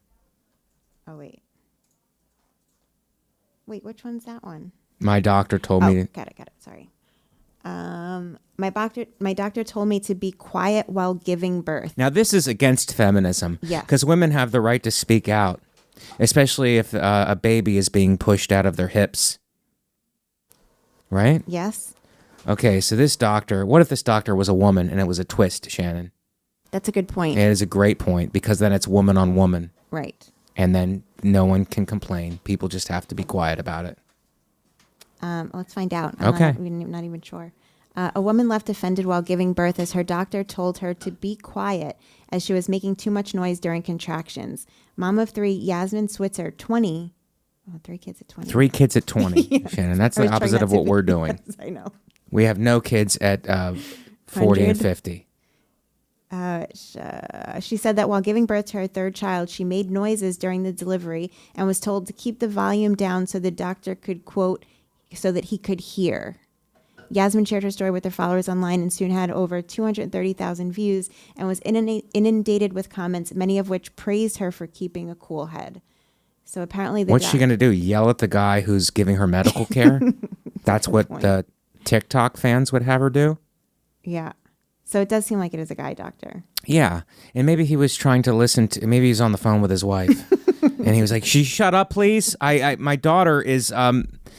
Oh, wait. Wait, which one's that one? My doctor told me. Got it. Sorry. My doctor told me to be quiet while giving birth. Now, this is against feminism. Yeah. Because women have the right to speak out, especially if a baby is being pushed out of their hips. Right? Yes. Okay, so this doctor, what if this doctor was a woman and it was a twist, Shannon? That's a good point. It is a great point because then it's woman on woman. Right. And then no one can complain. People just have to be quiet about it. Let's find out. Okay. I'm not even sure. A woman left offended while giving birth as her doctor told her to be quiet as she was making too much noise during contractions. Mom of three, Yasmin Switzer, 20. Oh, 3 kids at 20. 3 kids at 20, Yes. Shannon. That's I was the trying opposite not of to what be- we're doing. Yes, I know. We have no kids at 40 and 100. 50. She said that while giving birth to her third child, she made noises during the delivery and was told to keep the volume down so the doctor could, quote, so that he could hear. Yasmin shared her story with her followers online and soon had over 230,000 views and was inundated with comments, many of which praised her for keeping a cool head. So apparently What's she going to do? Yell at the guy who's giving her medical care? That's what the TikTok fans would have her do? Yeah. So it does seem like it is a guy doctor. Yeah. And maybe he was trying to listen to, maybe he's on the phone with his wife. And he was like, shut up, please. My daughter is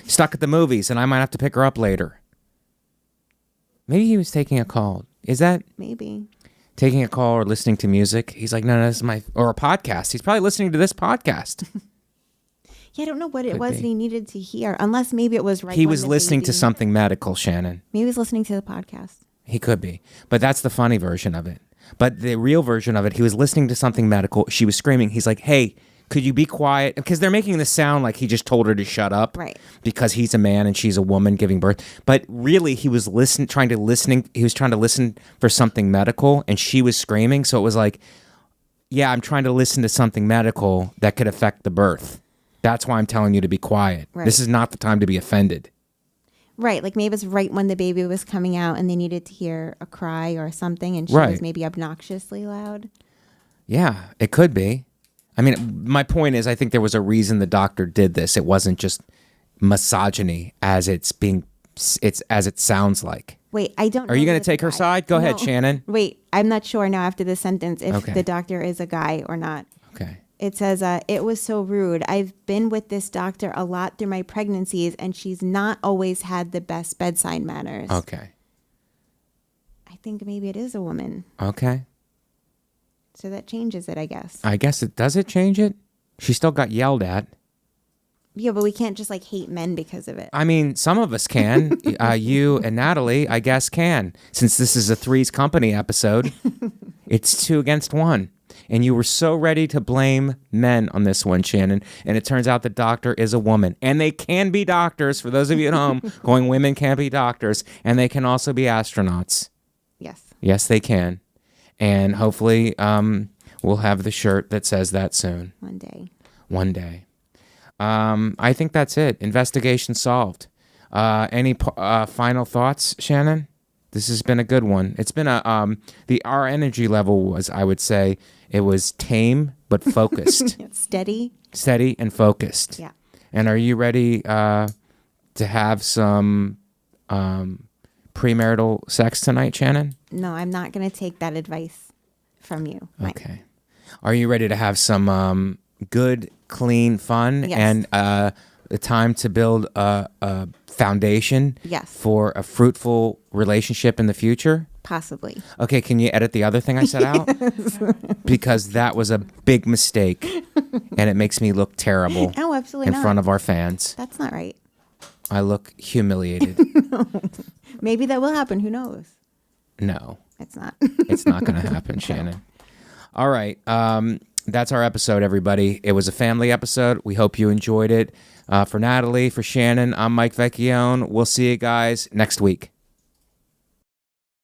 stuck at the movies and I might have to pick her up later. Maybe he was taking a call. Is that? Maybe. Taking a call or listening to music? He's like, no, this is or a podcast. He's probably listening to this podcast. Yeah, I don't know what it Could was be. that he needed to hear, unless maybe it was right He when was the listening to baby- something medical, Shannon. Maybe he was listening to the podcast. He could be. But that's the funny version of it. But the real version of it, he was listening to something medical. She was screaming. He's like, hey, could you be quiet? Because they're making this sound like he just told her to shut up. Right. Because he's a man and she's a woman giving birth. But really, he was trying to listen for something medical and she was screaming. So it was like, yeah, I'm trying to listen to something medical that could affect the birth. That's why I'm telling you to be quiet. Right. This is not the time to be offended. Right, like maybe it was right when the baby was coming out and they needed to hear a cry or something and she Right. was maybe obnoxiously loud. Yeah, it could be. I mean, my point is, I think there was a reason the doctor did this. It wasn't just misogyny as it sounds like. Wait, I don't know. Are you going that to take it's a her guy. side? Go ahead, No. Shannon. Wait, I'm not sure now after this sentence if Okay. the doctor is a guy or not. Okay. It says, it was so rude. I've been with this doctor a lot through my pregnancies and she's not always had the best bedside manners. Okay. think maybe it is a woman. Okay. So that changes it, I guess. I guess it does. It change it? She still got yelled at. Yeah, but we can't just like hate men because of it. I mean, some of us can. You and Natalie, I guess, can. Since this is a Three's Company episode, it's 2 against 1. And you were so ready to blame men on this one, Shannon. And it turns out the doctor is a woman. And they can be doctors, for those of you at home, going, women can't be doctors. And they can also be astronauts. Yes. Yes, they can. And hopefully we'll have the shirt that says that soon. One day. One day. I think that's it. Investigation solved. Any final thoughts, Shannon? This has been a good one. It's been our energy level was, I would say, it was tame but focused. Steady. Steady and focused. Yeah. And are you ready to have some premarital sex tonight, Shannon? No, I'm not going to take that advice from you, Mike. Okay. Are you ready to have some good, clean fun Yes. and the time to build a foundation Yes. for a fruitful relationship in the future? Possibly. Okay, can you edit the other thing I said out? Because that was a big mistake, and it makes me look terrible No, absolutely in front of our fans. That's not right. I look humiliated. Maybe that will happen. Who knows? No, It's not. it's not going to happen, Shannon. All right, that's our episode, everybody. It was a family episode. We hope you enjoyed it. For Natalie, for Shannon, I'm Mike Vecchione. We'll see you guys next week.